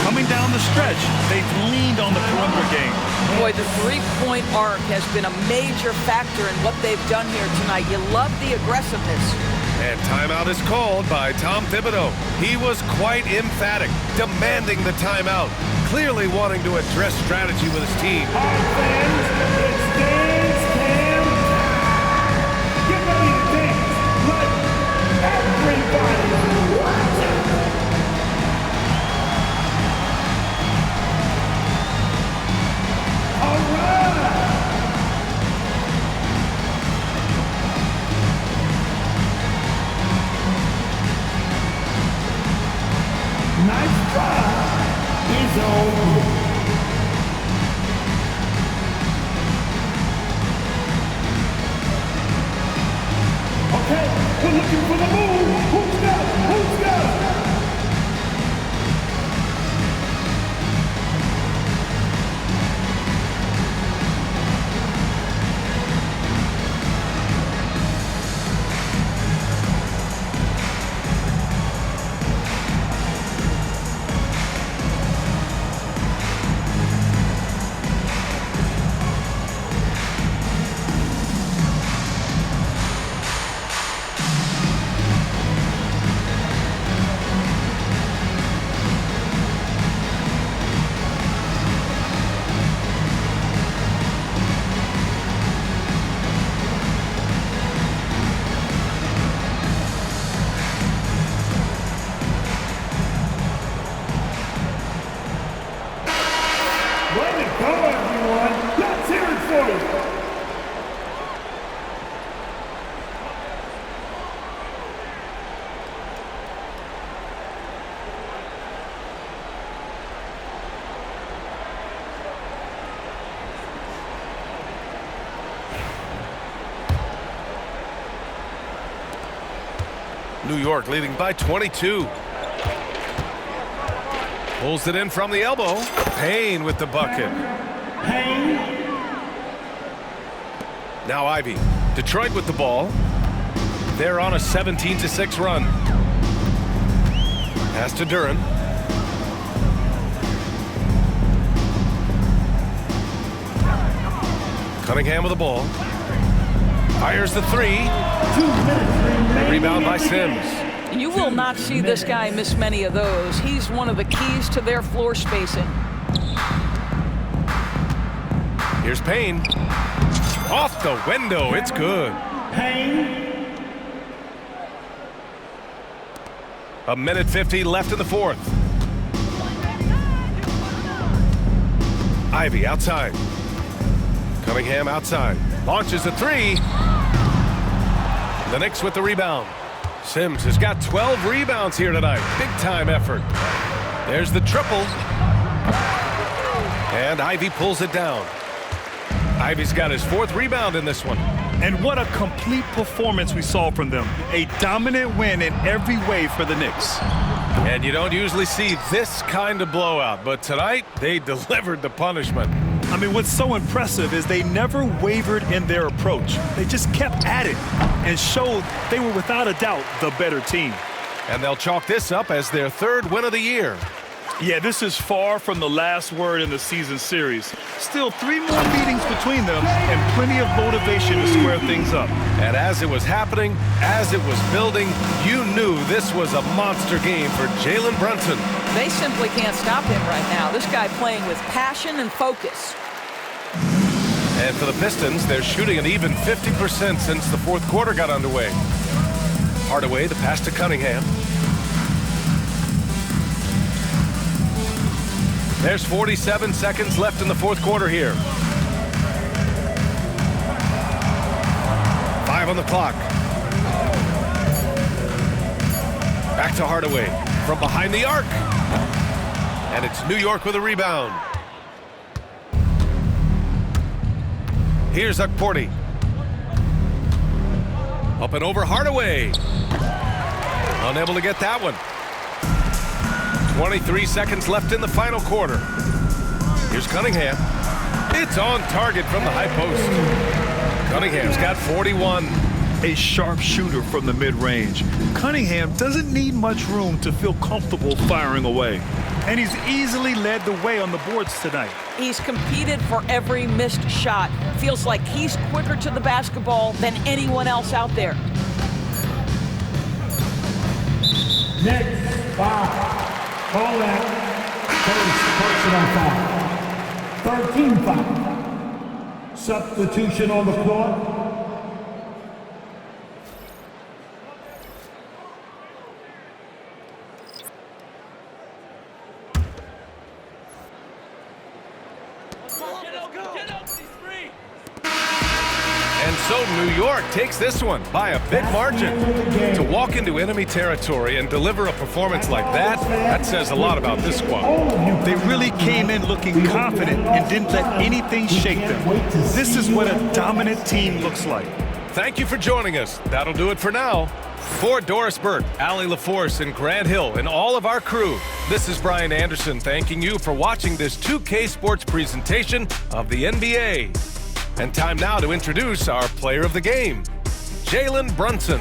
Coming down the stretch, they've leaned on the perimeter game. Boy, the three-point arc has been a major factor in what they've done here tonight. You love the aggressiveness. And timeout is called by Tom Thibodeau. He was quite emphatic, demanding the timeout, clearly wanting to address strategy with his team. Fans, it's dance time. Get ready to dance like everybody watch it. All right. Nice try. He's over. Okay, we're looking for the move. Who's got it? Who's got it? Way to go, everyone! Let's hear it for you! New York leading by 22. Pulls it in from the elbow. Payne with the bucket. Payne. Now Ivy. Detroit with the ball. They're on a 17-6 run. Pass to Duren. Cunningham with the ball. Fires the three. 2 minutes. Rebound by Sims. You will not see this guy miss many of those. He's one of the keys to their floor spacing. Here's Payne. Off the window. It's good. Payne. A minute 50 left in the fourth. Ivy outside. Cunningham outside. Launches a three. The Knicks with the rebound. Sims has got 12 rebounds here tonight. Big time effort. There's the triple. And Ivy pulls it down. Ivy's got his 4th rebound in this one. And what a complete performance we saw from them. A dominant win in every way for the Knicks. And you don't usually see this kind of blowout, but tonight they delivered the punishment. I mean, what's so impressive is they never wavered in their approach. They just kept at it and showed they were without a doubt the better team. And they'll chalk this up as their 3rd win of the year. Yeah, this is far from the last word in the season series. Still 3 more meetings between them and plenty of motivation to square things up. And as it was happening, as it was building, you knew this was a monster game for Jalen Brunson. They simply can't stop him right now. This guy playing with passion and focus. And for the Pistons, they're shooting an even 50% since the 4th quarter got underway. Hardaway, the pass to Cunningham. There's 47 seconds left in the 4th quarter here. 5 on the clock. Back to Hardaway from behind the arc. And it's New York with a rebound. Here's Okporti. Up and over Hardaway. Unable to get that one. 23 seconds left in the final quarter. Here's Cunningham. It's on target from the high post. Cunningham's got 41. A sharp shooter from the mid-range. Cunningham doesn't need much room to feel comfortable firing away. And he's easily led the way on the boards tonight. He's competed for every missed shot. Feels like he's quicker to the basketball than anyone else out there. Knicks, foul. Call that. First personal foul. 13 foul. Substitution on the court. And so New York takes this one by a big margin. To walk into enemy territory and deliver a performance like that says a lot about this squad. They really came in looking confident and didn't let anything shake them. This is what a dominant team looks like. Thank you for joining us. That'll do it for now. For Doris Burke, Allie LaForce, and Grant Hill, and all of our crew, this is Brian Anderson thanking you for watching this 2K Sports presentation of the NBA. And time now to introduce our player of the game, Jalen Brunson.